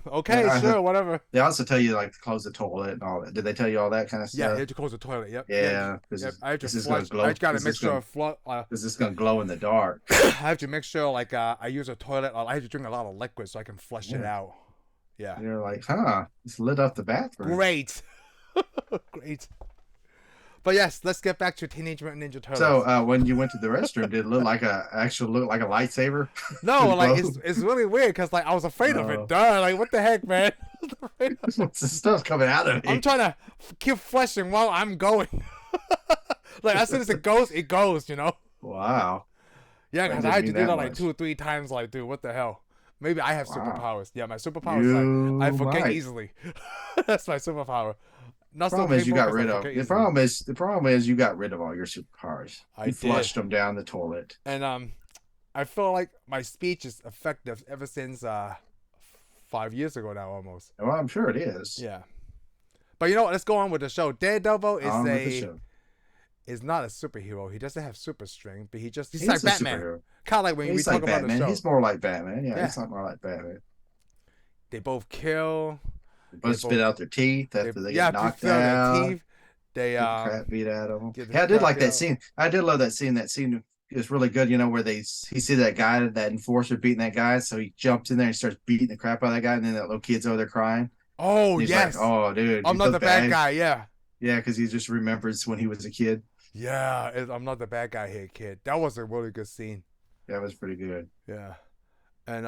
okay, sure, whatever. They also tell you to close the toilet and all that. Did they tell you all that kind of stuff? Yeah, you have to close the toilet. Yep. Yeah. I have to flush. I got to make sure. Is this gonna glow in the dark? I have to make sure I use a toilet. I have to drink a lot of liquid so I can flush it out. Yeah. You're like, it's lit up the bathroom. Great. Great. But yes, let's get back to Teenage Mutant Ninja Turtles. So when you went to the restroom, did it look like a lightsaber? No, like it's really weird because like I was afraid of it. Duh, like what the heck, man? What's the stuff coming out of me? I'm trying to keep fleshing while I'm going. Like as soon as it goes, you know. Wow. Yeah, because I had to do that like 2 or 3 times. Like, dude, what the hell? Maybe I have superpowers. Yeah, my superpower is like I forget easily. That's my superpower. The problem is you got rid of. The problem is you got rid of all your superpowers. You flushed them down the toilet. And I feel like my speech is effective ever since 5 years ago now, almost. Well, I'm sure it is. Yeah. But you know what? Let's go on with the show. Daredevil is not a superhero. He doesn't have super strength, but he's like Batman. Kind of like when we talk about the show. He's more like Batman. Yeah, he's not more like Batman. They both kill. They both spit out their teeth after they get knocked out. Their teeth. They crap beat out of them. Yeah, I did like that scene. I did love that scene. That scene is really good. You know, where he see that guy, that enforcer beating that guy, so he jumps in there and starts beating the crap out of that guy, and then that little kid's over there crying. Oh yes. Like, oh dude, I'm not the bad guy. Yeah. Yeah, because he just remembers when he was a kid. Yeah, I'm not the bad guy here, kid. That was a really good scene. That was pretty good. Yeah, and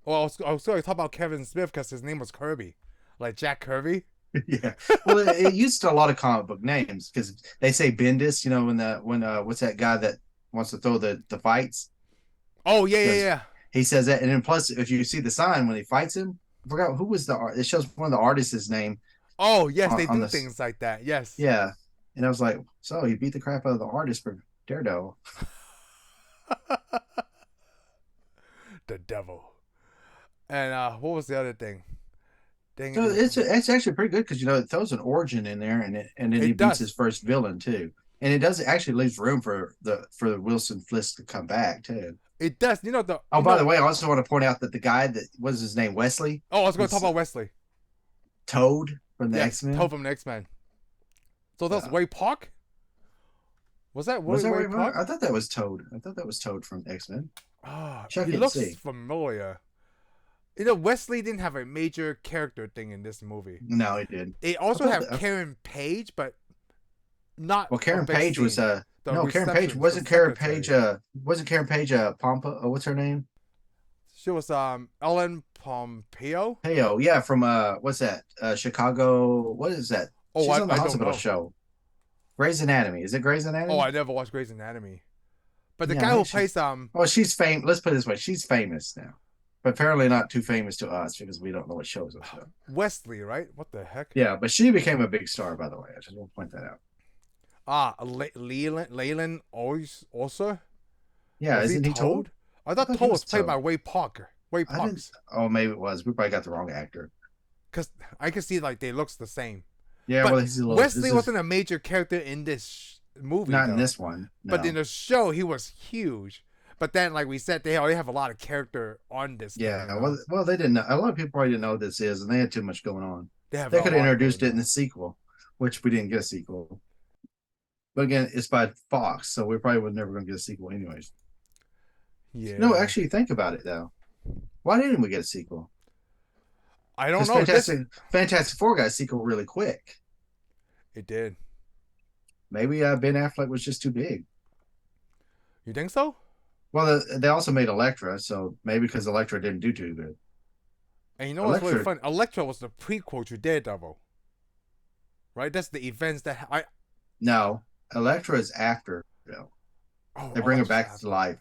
well, I was going to talk about Kevin Smith because his name was Kirby, like Jack Kirby. Yeah, well, it used a lot of comic book names because they say Bendis. You know, when what's that guy that wants to throw the fights? Oh yeah. He says that, and then plus, if you see the sign when he fights him, I forgot who was the art. It shows one of the artists' name. Oh yes, they do things like that. Yes. Yeah, and I was like, so he beat the crap out of the artist for Daredevil. The devil. And what was the other thing? So it's actually pretty good because it throws an origin in there, and then he beats his first villain too, and it does actually leaves room for the Wilson Fisk to come back too. It does. By the way, I also want to point out that the guy that was his name Wesley. Oh, I was going to talk about Wesley. Toad from the X-Men. Toad from the X-Men. So that's Ray Park. Was that Ray Park? I thought that was Toad. I thought that was Toad from X-Men. Ah, he looks familiar. Wesley didn't have a major character thing in this movie. No, he didn't. They also have Karen Page, but not. Well, Karen Page was Karen Page wasn't Karen Page. Wasn't Karen Page Pompa? What's her name? She was Ellen Pompeo. Yeah, from what's that? Chicago. What is that? Oh, she's on the hospital show. Grey's Anatomy. Is it Grey's Anatomy? Oh, I never watched Grey's Anatomy. But the guy who plays well, she's famous. Let's put it this way: she's famous now, but apparently not too famous to us because we don't know what shows are. Wesley, right? What the heck? Yeah, but she became a big star, by the way. I just want to point that out. Leland also. Yeah, isn't he Toad? I thought Toad was played by Ray Parker. Oh, maybe it was. We probably got the wrong actor. Because I can see they looks the same. Yeah, but well, he's a little. Wesley wasn't a major character in this movie. Not in this one. No. But in the show, he was huge. But then, like we said, they already have a lot of character on this. Yeah, well, they didn't know. A lot of people probably didn't know what this is, and they had too much going on. They could have introduced it in the sequel, which we didn't get a sequel. But again, it's by Fox, so we probably were never going to get a sequel anyways. Yeah. No, actually, think about it, though. Why didn't we get a sequel? I don't know. Fantastic Four got a sequel really quick. It did. Maybe Ben Affleck was just too big. You think so? Well, they also made Elektra, so maybe because Elektra didn't do too good. And what's really fun? Elektra was the prequel to Daredevil. Right? That's the events that No, Elektra is after. Oh, they bring her back to life.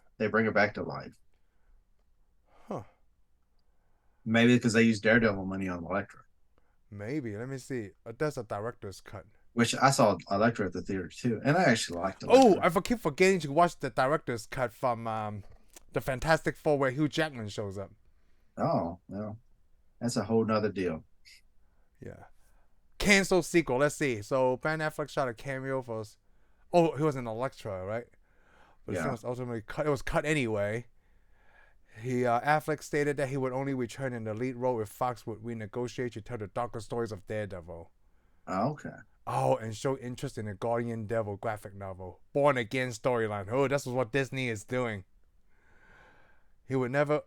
Huh. Maybe because they used Daredevil money on Elektra. Maybe. Let me see. That's a director's cut. Which I saw Elektra at the theater too, and I actually liked Elektra. Oh, I keep forgetting to watch the director's cut from the Fantastic Four where Hugh Jackman shows up. Oh, well, that's a whole nother deal. Yeah. Cancel sequel. Let's see. So Ben Affleck shot a cameo for us. Oh, he was in Elektra, right? But it was ultimately cut. It was cut anyway. Affleck stated that he would only return in the lead role if Fox would renegotiate to tell the darker stories of Daredevil. Oh, okay. Oh, and show interest in the Guardian Devil graphic novel. Born Again storyline. Oh, this is what Disney is doing. He would never...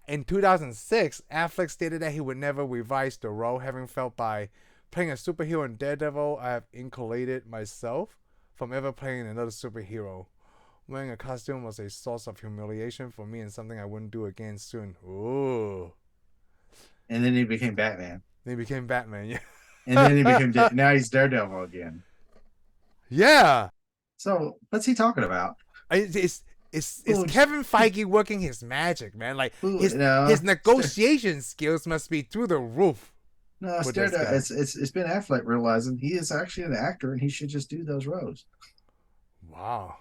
In 2006, Affleck stated that he would never revise the role, having felt by playing a superhero in Daredevil, I have insulated myself from ever playing another superhero. Wearing a costume was a source of humiliation for me and something I wouldn't do again soon. Ooh. And then he became Batman. Then he became Batman, yeah. And then he became now he's Daredevil again. Yeah. So what's he talking about? It's Kevin Feige working his magic, man. Like his negotiation skills must be through the roof. No, it's Ben Affleck realizing he is actually an actor and he should just do those roles. Wow.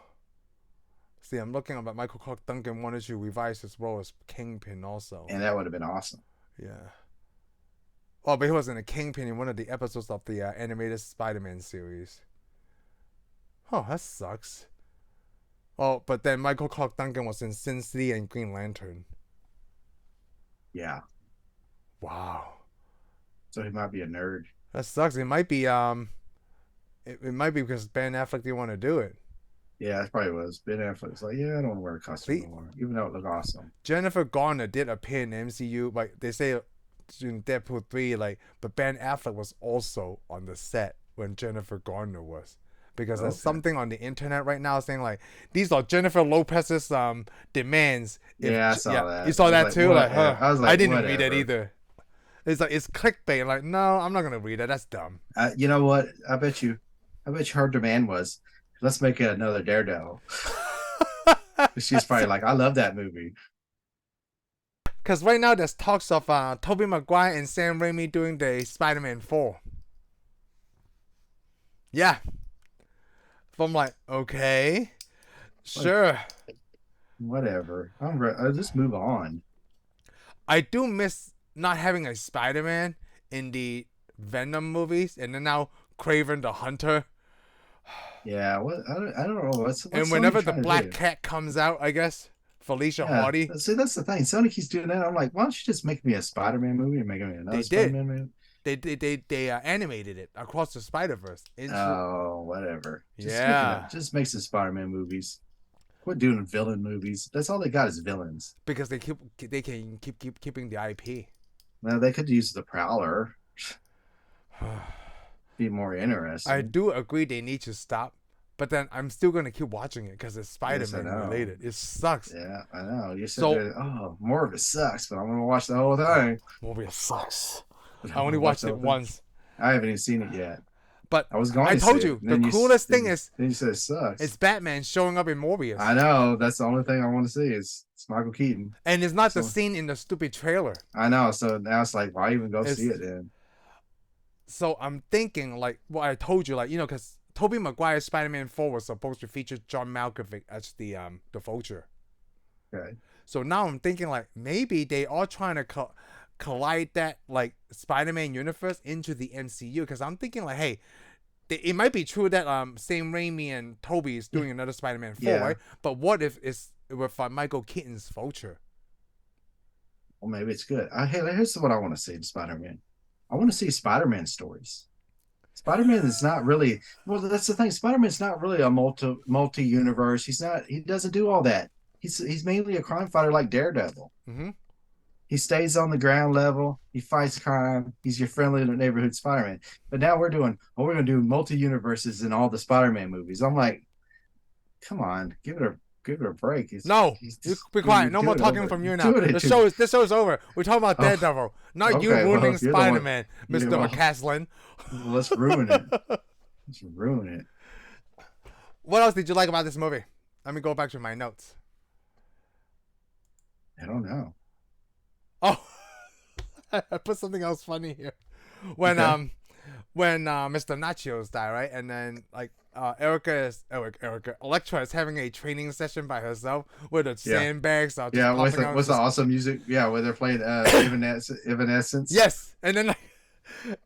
See, I'm looking at Michael Clarke Duncan wanted to revise his role as Kingpin also. And that would have been awesome. Yeah. Oh, but he was in a Kingpin in one of the episodes of the animated Spider-Man series. Oh, that sucks. Oh, but then Michael Clarke Duncan was in Sin City and Green Lantern. Yeah. Wow. So he might be a nerd. That sucks. It might be it might be because Ben Affleck didn't want to do it. Yeah, that probably was. Ben Affleck's like, yeah, I don't want to wear a costume anymore, even though it looked awesome. Jennifer Garner did appear in the MCU, like they say in Deadpool 3, like, but Ben Affleck was also on the set when Jennifer Garner was. Because there's something on the internet right now saying like these are Jennifer Lopez's demands. Yeah, I saw that. You saw that too? Like, I was like, I didn't read it either. It's like it's clickbait. Like, no, I'm not gonna read it. That's dumb. You know what? I bet you her demand was, let's make it another Daredevil. She's probably like, I love that movie. Because right now there's talks of Tobey Maguire and Sam Raimi doing the Spider-Man 4. Yeah. So I'm like, okay, sure. Whatever. I'll just move on. I do miss not having a Spider-Man in the Venom movies, and then now Kraven the Hunter. Yeah, I don't know what's and whenever the Black Cat comes out, I guess Felicia Hardy. See, that's the thing. Sony keeps doing that. I'm like, why don't you just make me a Spider-Man movie and make me another Spider-Man movie? They animated it across the Spider-Verse. Oh, whatever. Just make some Spider-Man movies. Quit doing villain movies. That's all they got is villains. Because they can keep keeping the IP. Well, they could use the Prowler. Be more interesting. I do agree they need to stop, but then I'm still gonna keep watching it because it's Spider-Man related. It sucks. Yeah, I know. You said, more of it sucks, but I'm gonna watch the whole thing. Morbius sucks. I only watched it once. I haven't even seen it yet. But I told you the coolest thing is. Then you said it sucks. It's Batman showing up in Morbius. I know. That's the only thing I want to see is it's Michael Keaton. And it's not the scene in the stupid trailer. I know. So now it's like, why even go see it then? So I'm thinking like what I told you, like, you know, because Tobey Maguire's Spider-Man 4 was supposed to feature John Malkovich as the Vulture. Okay. So now I'm thinking like maybe they are trying to collide that like Spider-Man universe into the MCU, because I'm thinking like, hey, it might be true that Sam Raimi and Tobey is doing another Spider-Man 4, right? But what if it's with Michael Keaton's Vulture? Well, maybe it's good. Here's what I want to see in Spider-Man. I want to see Spider-Man stories. Spider-Man is not really, well, that's the thing. Spider-Man's not really a multi-universe. He doesn't do all that. He's mainly a crime fighter like Daredevil. Mm-hmm. He stays on the ground level. He fights crime. He's your friendly neighborhood Spider-Man. But now we're going to do multi-universes in all the Spider-Man movies. I'm like, come on, give it a break. Be quiet. No more talking from you now. This show's over. We're talking about Daredevil, not you ruining Spider-Man, Mr. McCaslin. Well, let's ruin it. Let's ruin it. What else did you like about this movie? Let me go back to my notes. I don't know. Oh, I put something else funny here. When Mr. Natchios died, right? And then like Elektra is having a training session by herself with the sandbags. What's the awesome music? Yeah, where they're playing Evanescence. Yes, and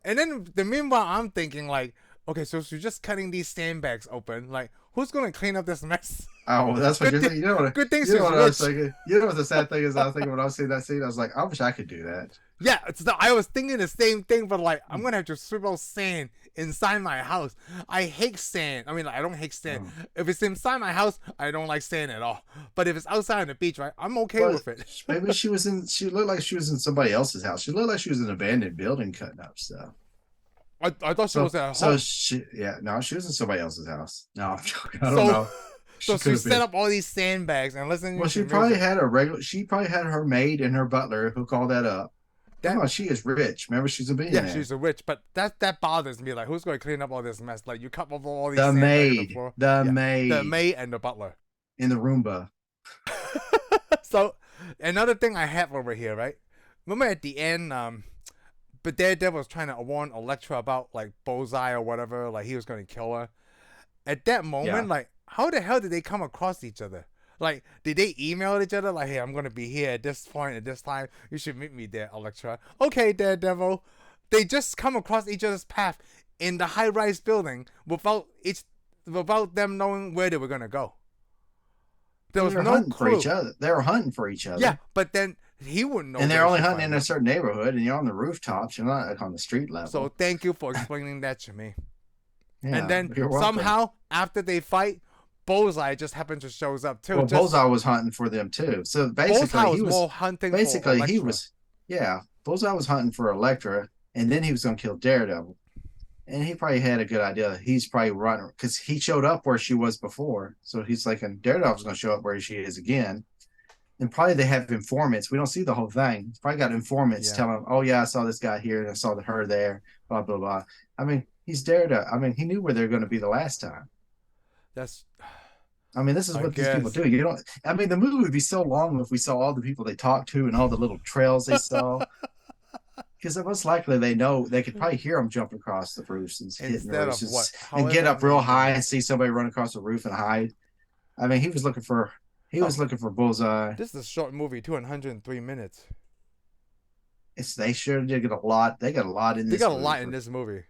then the meanwhile I'm thinking like, okay, so she's just cutting these sandbags open. Like, who's gonna clean up this mess? Oh, that's what you're thinking. Good things. You know what I was thinking? You know what the sad thing is? I was thinking when I was seeing that scene, I was like, I wish I could do that. Yeah, I was thinking the same thing, but like, I'm gonna have to sweep out sand inside my house. I hate sand. I mean, like, I don't hate sand. If it's inside my house, I don't like sand at all. But if it's outside on the beach, right, I'm okay with it. Maybe she looked like she was in somebody else's house. She looked like she was in an abandoned building cutting up stuff. I thought she was at So home. she, yeah, no, she was in somebody else's house. No, I'm joking. I don't So know. so She could she have set been. up all these sandbags and listening Well, to she probably music. had a regular. She probably had her maid and her butler hook all that up. Come That on, she is rich. Remember, she's a Yeah, billionaire. she's a witch, but that bothers me. Like, who's going to clean up all this mess? Like, you cut off all these The sandbags on the maid, floor. the Yeah, the maid maid and the butler. in the Roomba. So, another thing I have over here, right? Remember at the end, but Daredevil was trying to warn Elektra about like Bullseye or whatever, like he was going to kill her. At that Yeah, moment, like, how the hell did they come across each other? Like, did they email each other? Like, hey, I'm gonna be here at this point at this time. You should meet me there, Elektra. Okay, Daredevil. They just come across each other's path in the high-rise building without them knowing where they were gonna go. There well, was they were no hunting for each clue. other. They were hunting for each Yeah, other, but then he wouldn't know and where they're he only should hunting find in a them. certain neighborhood, and you're on the rooftops. You're not like on the street So level. thank you for explaining that to me. And Yeah, then you're welcome. somehow after they fight, Bullseye just happens to shows up too. Well, Just Bullseye was hunting for them too. So Bullseye basically, was more hunting for basically he Elektra. was, yeah. Bullseye was hunting for Elektra, and then he was going to kill Daredevil. And he probably had a good idea. He's probably running because he showed up where she was before. So he's like, and Daredevil's going to show up where she is again. And probably they have informants. We don't see the whole thing. He's probably got informants Yeah, telling him, oh, yeah, I saw this guy here and I saw her there, blah, blah, blah. I mean, he's Daredevil. I mean, he knew where they're going to be the last time. that's I mean, this is I what these people guess. do. You don't, I mean, the movie would be so long if we saw all the people they talked to and all the little trails they saw. Because most likely they know they could probably hear them jumping across the roofs and hitting the Instead roofs of what, and get however up real many high and minutes. see somebody run across the roof and hide. I mean, he was Oh, looking for Bullseye. this is a short movie, 203 minutes. They sure did get a lot. They got a lot in They this got a movie lot in for this movie.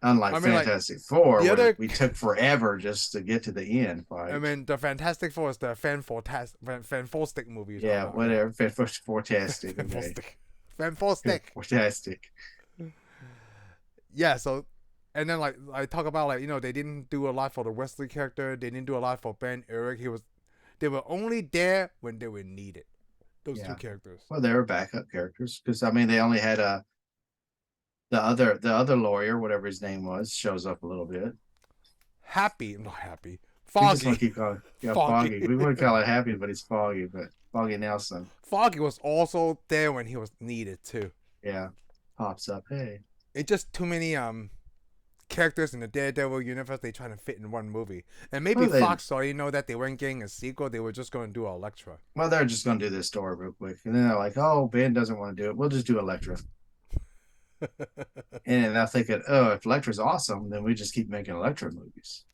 unlike I mean, like Fantastic Four, the where other, we took forever just to get to the end I fight. mean, the Fantastic Four is the fantastic movie you're talking Yeah, about. Yeah, whatever. Fantastic. Okay. fantastic, fantastic. Fantastic. Yeah. So, and then like I talk about like they didn't do a lot for the Wesley character. They didn't do a lot for Ben Eric. They were only there when they were needed. Those two Yeah. characters. Well, they were backup characters because I mean they only had the other lawyer, whatever his name was, shows up a little bit. Happy, not happy. We just want Foggy, to keep calling foggy. Foggy. We want to call it Happy, but it's Foggy. But Foggy Nelson, Foggy was also there when he was needed too. yeah, pops up. Hey, It's just too many characters in the Daredevil universe they trying to fit in one movie. And maybe well they Fox saw that they weren't getting a sequel, they were just going to do Elektra. well they're just going to do this story real quick, and then they're like, oh, Ben doesn't want to do it. We'll just do Elektra. And then they're thinking, oh, if Elektra's awesome, then we just keep making Elektra movies.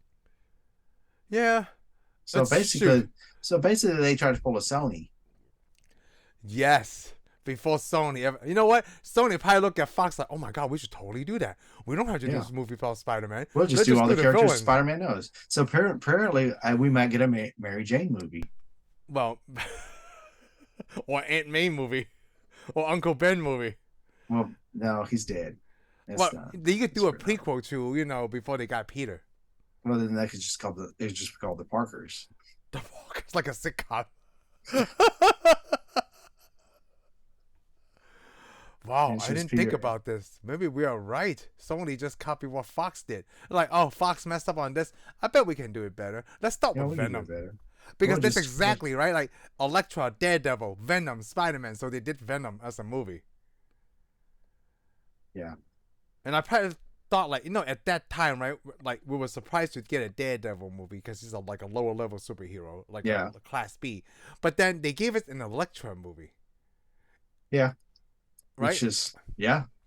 Yeah, So let's basically, shoot. they try to pull a Sony. Yes. Before Sony ever, you know what? Sony probably looked at Fox like, oh my god, we should totally do that. We don't have to do Yeah. this movie about Spider-Man. We'll just Let's do all the characters villains. Spider-Man knows. So apparently, we might get a Mary Jane movie. Well, or Aunt May movie, or Uncle Ben movie. Well, no, he's dead. Well, Not. you could It's do a pretty prequel to, before they got Peter. Well, then that could just they just be called the Parkers. It's like a sitcom. Wow, It's I just didn't think Peter. about this. Maybe we are right. Sony just copied what Fox did. Like, oh, Fox messed up on this. I bet we can do it better. Let's start Yeah, with we can do Venom. it better. Because We'll that's just exactly right. Like Elektra, Daredevil, Venom, Spider-Man. So they did Venom as a movie. yeah. And I probably thought, like, at that time, right? Like, we were surprised to get a Daredevil movie because he's like a lower level superhero, like Yeah. a Class B. But then they gave us an Elektra movie, Yeah. right?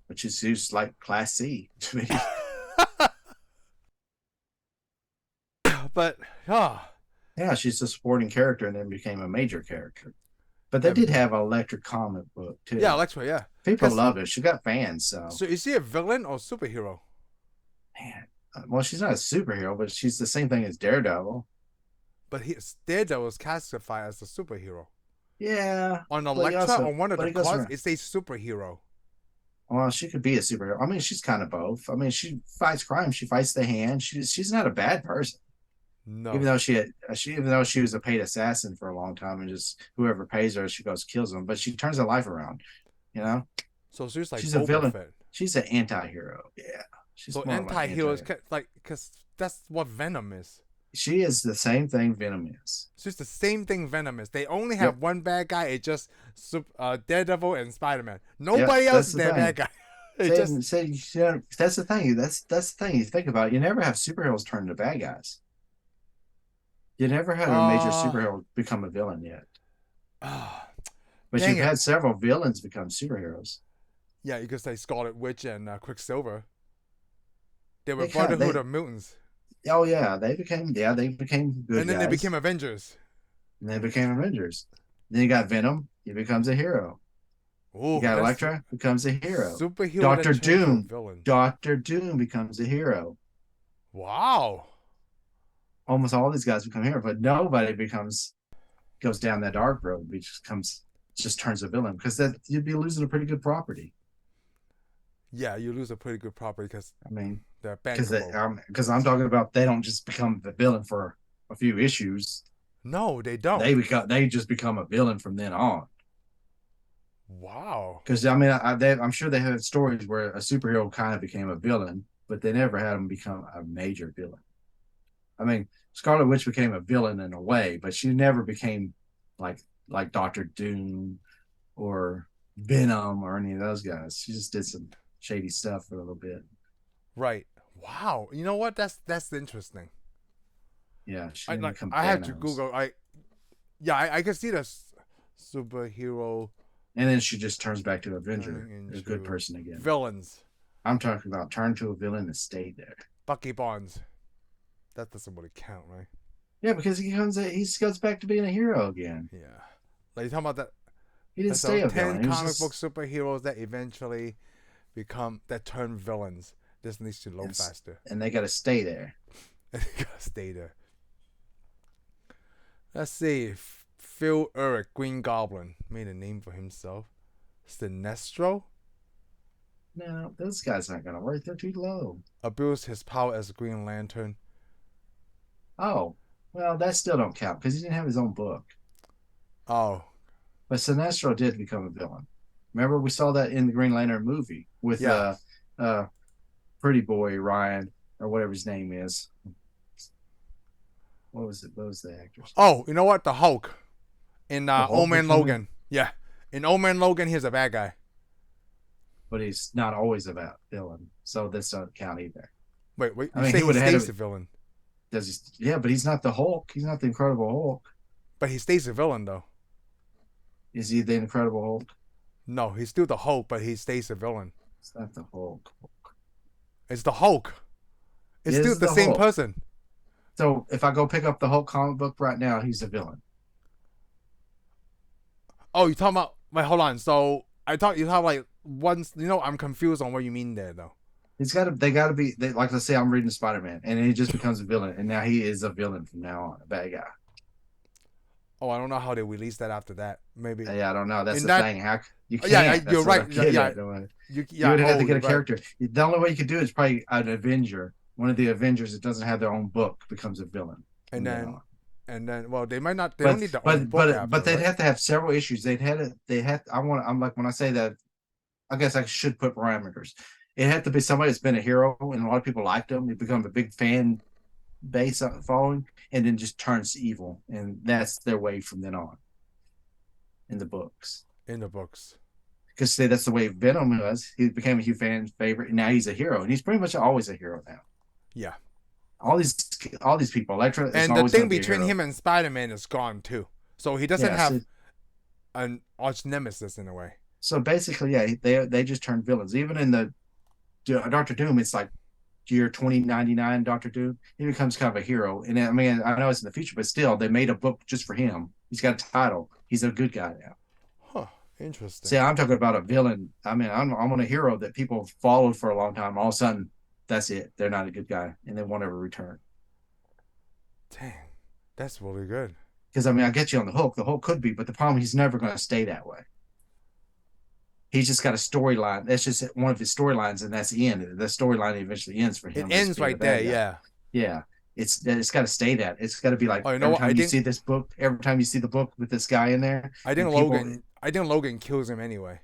Which is just like Class C to me. But, Yeah, she's a supporting character and then became a major character. But they Yeah. did have an electric comic book too. yeah, Elektra, yeah. People love it. She got fans, So is she a villain or superhero? man. Well, she's not a superhero, but she's the same thing as Daredevil. But Daredevil is classified as a superhero. Yeah, On but Elektra, on one of but the it goes cards, around. it says superhero. Well, she could be a superhero. I mean, she's kind of both. I mean, she fights crime. She fights the hand. She's not a bad person. Even No. though even though she was a paid assassin for a long time and just whoever pays her, she goes kills them. But she turns her life around. You know, So she's like she's a Boba villain. Fett. She's an anti-hero. Yeah, She's So more like anti-heroes, like, because that's what Venom is. She is the same thing Venom is. It's just the same thing Venom is. They only Yep. have one bad guy. It's just Daredevil and Spider-Man. Yep, Nobody else that's is the their thing. bad guy. It's That's the thing. That's the thing. You think about it. You never have superheroes turn into bad guys. You never had a major superhero become a villain yet. But dang you've it. had several villains become superheroes. Yeah, you could say Scarlet Witch and Quicksilver. They were They kinda- Brotherhood they- of Mutants. Oh yeah, they became good And then guys. they became Avengers. And they became Avengers. Then you got Venom. He becomes a hero. Ooh, You got Elektra, becomes a hero. Superhero Doctor that turned into a Doom. villain. Doctor Doom becomes a hero. Wow. Almost all these guys become heroes, but nobody goes down that dark road. Just turns a villain, because that you'd be losing a pretty good property. Yeah, you lose a pretty good property because I mean, they're bankable. because I'm talking about, they don't just become the villain for a few issues. No, they don't. They just become a villain from then on. Wow. Because I mean, I'm sure they had stories where a superhero kind of became a villain, but they never had him become a major villain. I mean, Scarlet Witch became a villain in a way, but she never became like Doctor Doom or Venom or any of those guys. She just did some shady stuff for a little bit. Right. Wow. You know what? That's interesting. Yeah, I had to Google. I can see the superhero. And then she just turns back to Avenger, a good person again. Villains. I'm talking about turn to a villain and stay there. Bucky Barnes. That doesn't really count, right? Yeah, because he goes back to being a hero again. Yeah. Like, you talking about that? He didn't stay a villain. 10 comic book superheroes that eventually turn villains. This needs to load faster. And they got to stay there. They gotta stay there. Let's see. Phil Urich, Green Goblin, made a name for himself. Sinestro No, those guys aren't gonna work. They're too low. abused his power as a Green Lantern. Oh, well, that still don't count because he didn't have his own book. Oh, But Sinestro did become a villain. Remember, we saw that in the Green Lantern movie with Pretty Boy Ryan, or whatever his name is. What was it? What was the actor's? Oh, you know what? The Hulk in Hulk Old Man becoming- Logan. Yeah, in Old Man Logan, he's a bad guy. But he's not always a villain, so this doesn't count either. Wait, you I mean, say he he would've had stays a- a villain, Does he? Yeah, but he's not the Hulk. He's not the Incredible Hulk. but he stays a villain though. Is he the Incredible Hulk? No, he's still the Hulk, but he stays a villain. It's not the Hulk. It's the Hulk. It's It still is the the same Hulk. person. So if I go pick up the Hulk comic book right now, he's a villain. Oh, you talking about? Wait, hold on. So you talk like once. I'm confused on what you mean there though. They gotta be, like, let's say I'm reading Spider-Man and he just becomes a villain, and now he is a villain from now on, a bad guy. Oh, I don't know how they release that after that. Maybe. Yeah, I don't know. That's And the that- thing. How you can't. Yeah, That's you're what right. I'm getting Yeah. at. You You would have to get a right. character. The only way you could do it is probably an Avenger. One of the Avengers that doesn't have their own book becomes a villain. And from then, now on. well, they might not. They don't need their own book. but after, they'd right? have to have several issues. I'm like, when I say that, I guess I should put parameters. It had to be somebody that's been a hero and a lot of people liked him. He become a big fan base following, and then just turns evil, and that's their way from then on. In the books, because that's the way Venom was. He became a huge fan favorite, and now he's a hero, and he's pretty much always a hero now. Yeah. All these people, Elektra, is And the always thing gonna be a between hero. him and Spider-Man is gone too. So he doesn't Yeah, have an arch nemesis in a way. So basically, yeah, they just turned villains. Even in the Doctor Doom, it's like year 2099. Doctor Doom, he becomes kind of a hero. And I mean, I know it's in the future, but still, they made a book just for him. He's got a title. He's a good guy now. Huh. Interesting. See, I'm talking about a villain. I mean, I'm on a hero that people followed for a long time. All of a sudden, that's it. They're not a good guy, and they won't ever return. Dang, that's really good. Because I mean, I get you on the Hulk. The Hulk could be, but the problem, he's never going to stay that way. He's just got a storyline. That's just one of his storylines, and that's the end. The storyline eventually ends for him. It ends right there. Yeah. Yeah. It's got to stay that. It's got to be like, Oh, you know every what? time you see this book, every time you see the book with this guy in there. I think and Logan kills him anyway.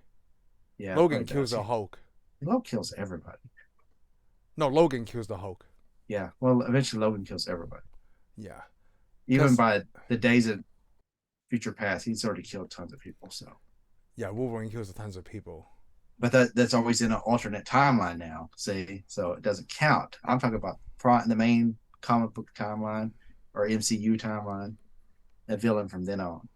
Yeah. Logan kills a Hulk. Logan kills everybody. No, Logan kills the Hulk. Yeah. Well, eventually Logan kills everybody. Yeah. Even by the days of future past, he's already killed tons of people. So. Yeah, Wolverine kills tons of people. But that's always in an alternate timeline now. See, so it doesn't count. I'm talking about the main comic book timeline or MCU timeline. A villain from then on.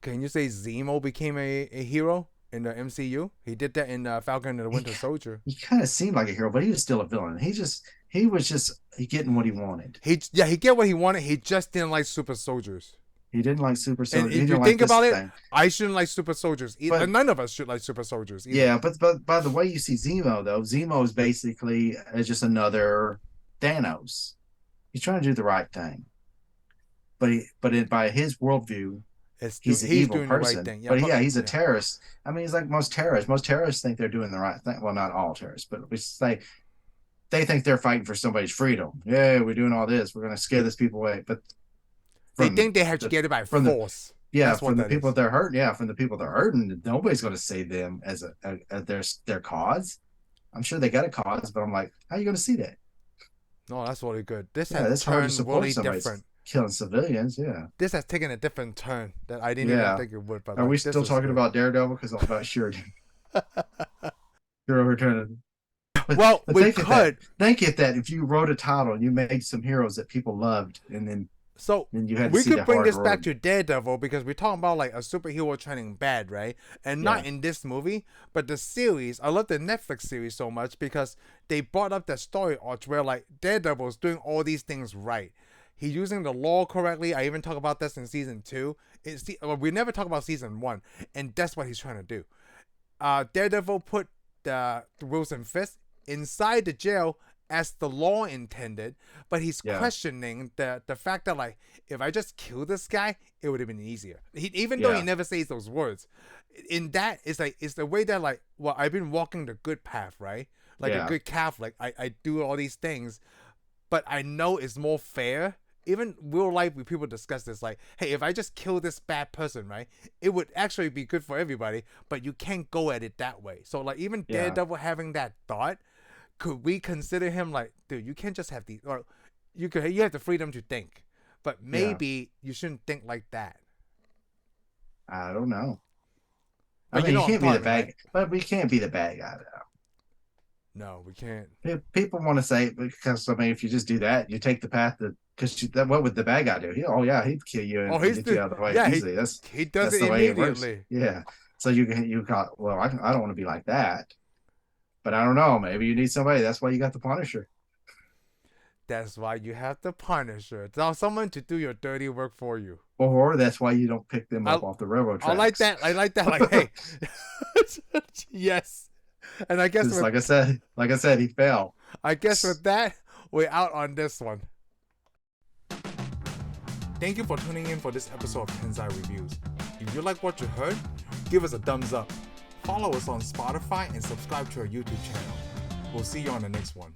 Can you say Zemo became a hero in the MCU? He did that in Falcon and the Winter Soldier. He kind of seemed like a hero, but he was still a villain. He was just getting what he wanted. He get what he wanted. He just didn't like super soldiers. He didn't like super soldiers. And if you think about it, I shouldn't like super soldiers. But none of us should like super soldiers either. Yeah, but by the way you see Zemo, though, Zemo is basically just another Thanos. He's trying to do the right thing. But by his worldview, he's an evil person. Right thing. Yeah, but he's a terrorist. I mean, he's like most terrorists. Most terrorists think they're doing the right thing. Well, not all terrorists, but we say they think they're fighting for somebody's freedom. Yeah, we're doing all this. We're going to scare these people away. But they think they have to get it by force. From the people they're hurting. Yeah, from the people they're hurting. Nobody's going to save them as their cause. I'm sure they got a cause, but I'm like, how are you going to see that? No, that's really good. This has turned really different. Killing civilians, yeah. This has taken a different turn that I didn't even think it would. But are we still talking about Daredevil? Because I'm not sure. You're overturning. Well, we could. Think that if you wrote a title and you made some heroes that people loved, and then you had to see could bring this back to Daredevil because we're talking about like a superhero turning bad, right? And not in this movie, but the series. I love the Netflix series so much because they brought up that story arc where like Daredevil is doing all these things right. He's using the law correctly. I even talk about this in season 2. We never talk about season 1, and that's what he's trying to do. Daredevil put Wilson Fisk inside the jail as the law intended, but he's questioning the fact that like if I just kill this guy, it would have been easier. Even though he never says those words, in that it's the way that like, well, I've been walking the good path, right? Like a good Catholic. I do all these things, but I know it's more fair. Even real life, people discuss this, like, hey, if I just kill this bad person, right, it would actually be good for everybody, but you can't go at it that way. So, like, even Daredevil having that thought, could we consider him like, dude, you can't just have these, or you have the freedom to think, but maybe you shouldn't think like that. I don't know. I mean, you can't be the bad, but we can't be the bad guy, though. No, we can't. People want to say, because I mean, if you just do that, you take the path that, because what would the bad guy do? He'd kill you and get you out of the way easily. He does it immediately. Yeah. So you got, well, I don't want to be like that, but I don't know. Maybe you need somebody. That's why you got the Punisher. That's why you have the Punisher. Tell someone to do your dirty work for you. Or that's why you don't pick them up off the railroad tracks. I like that. Like, hey, yes. And I guess like I said, he fell. I guess with that, we're out on this one. Thank you for tuning in for this episode of Tensai Reviews. If you like what you heard, give us a thumbs up. Follow us on Spotify and subscribe to our YouTube channel. We'll see you on the next one.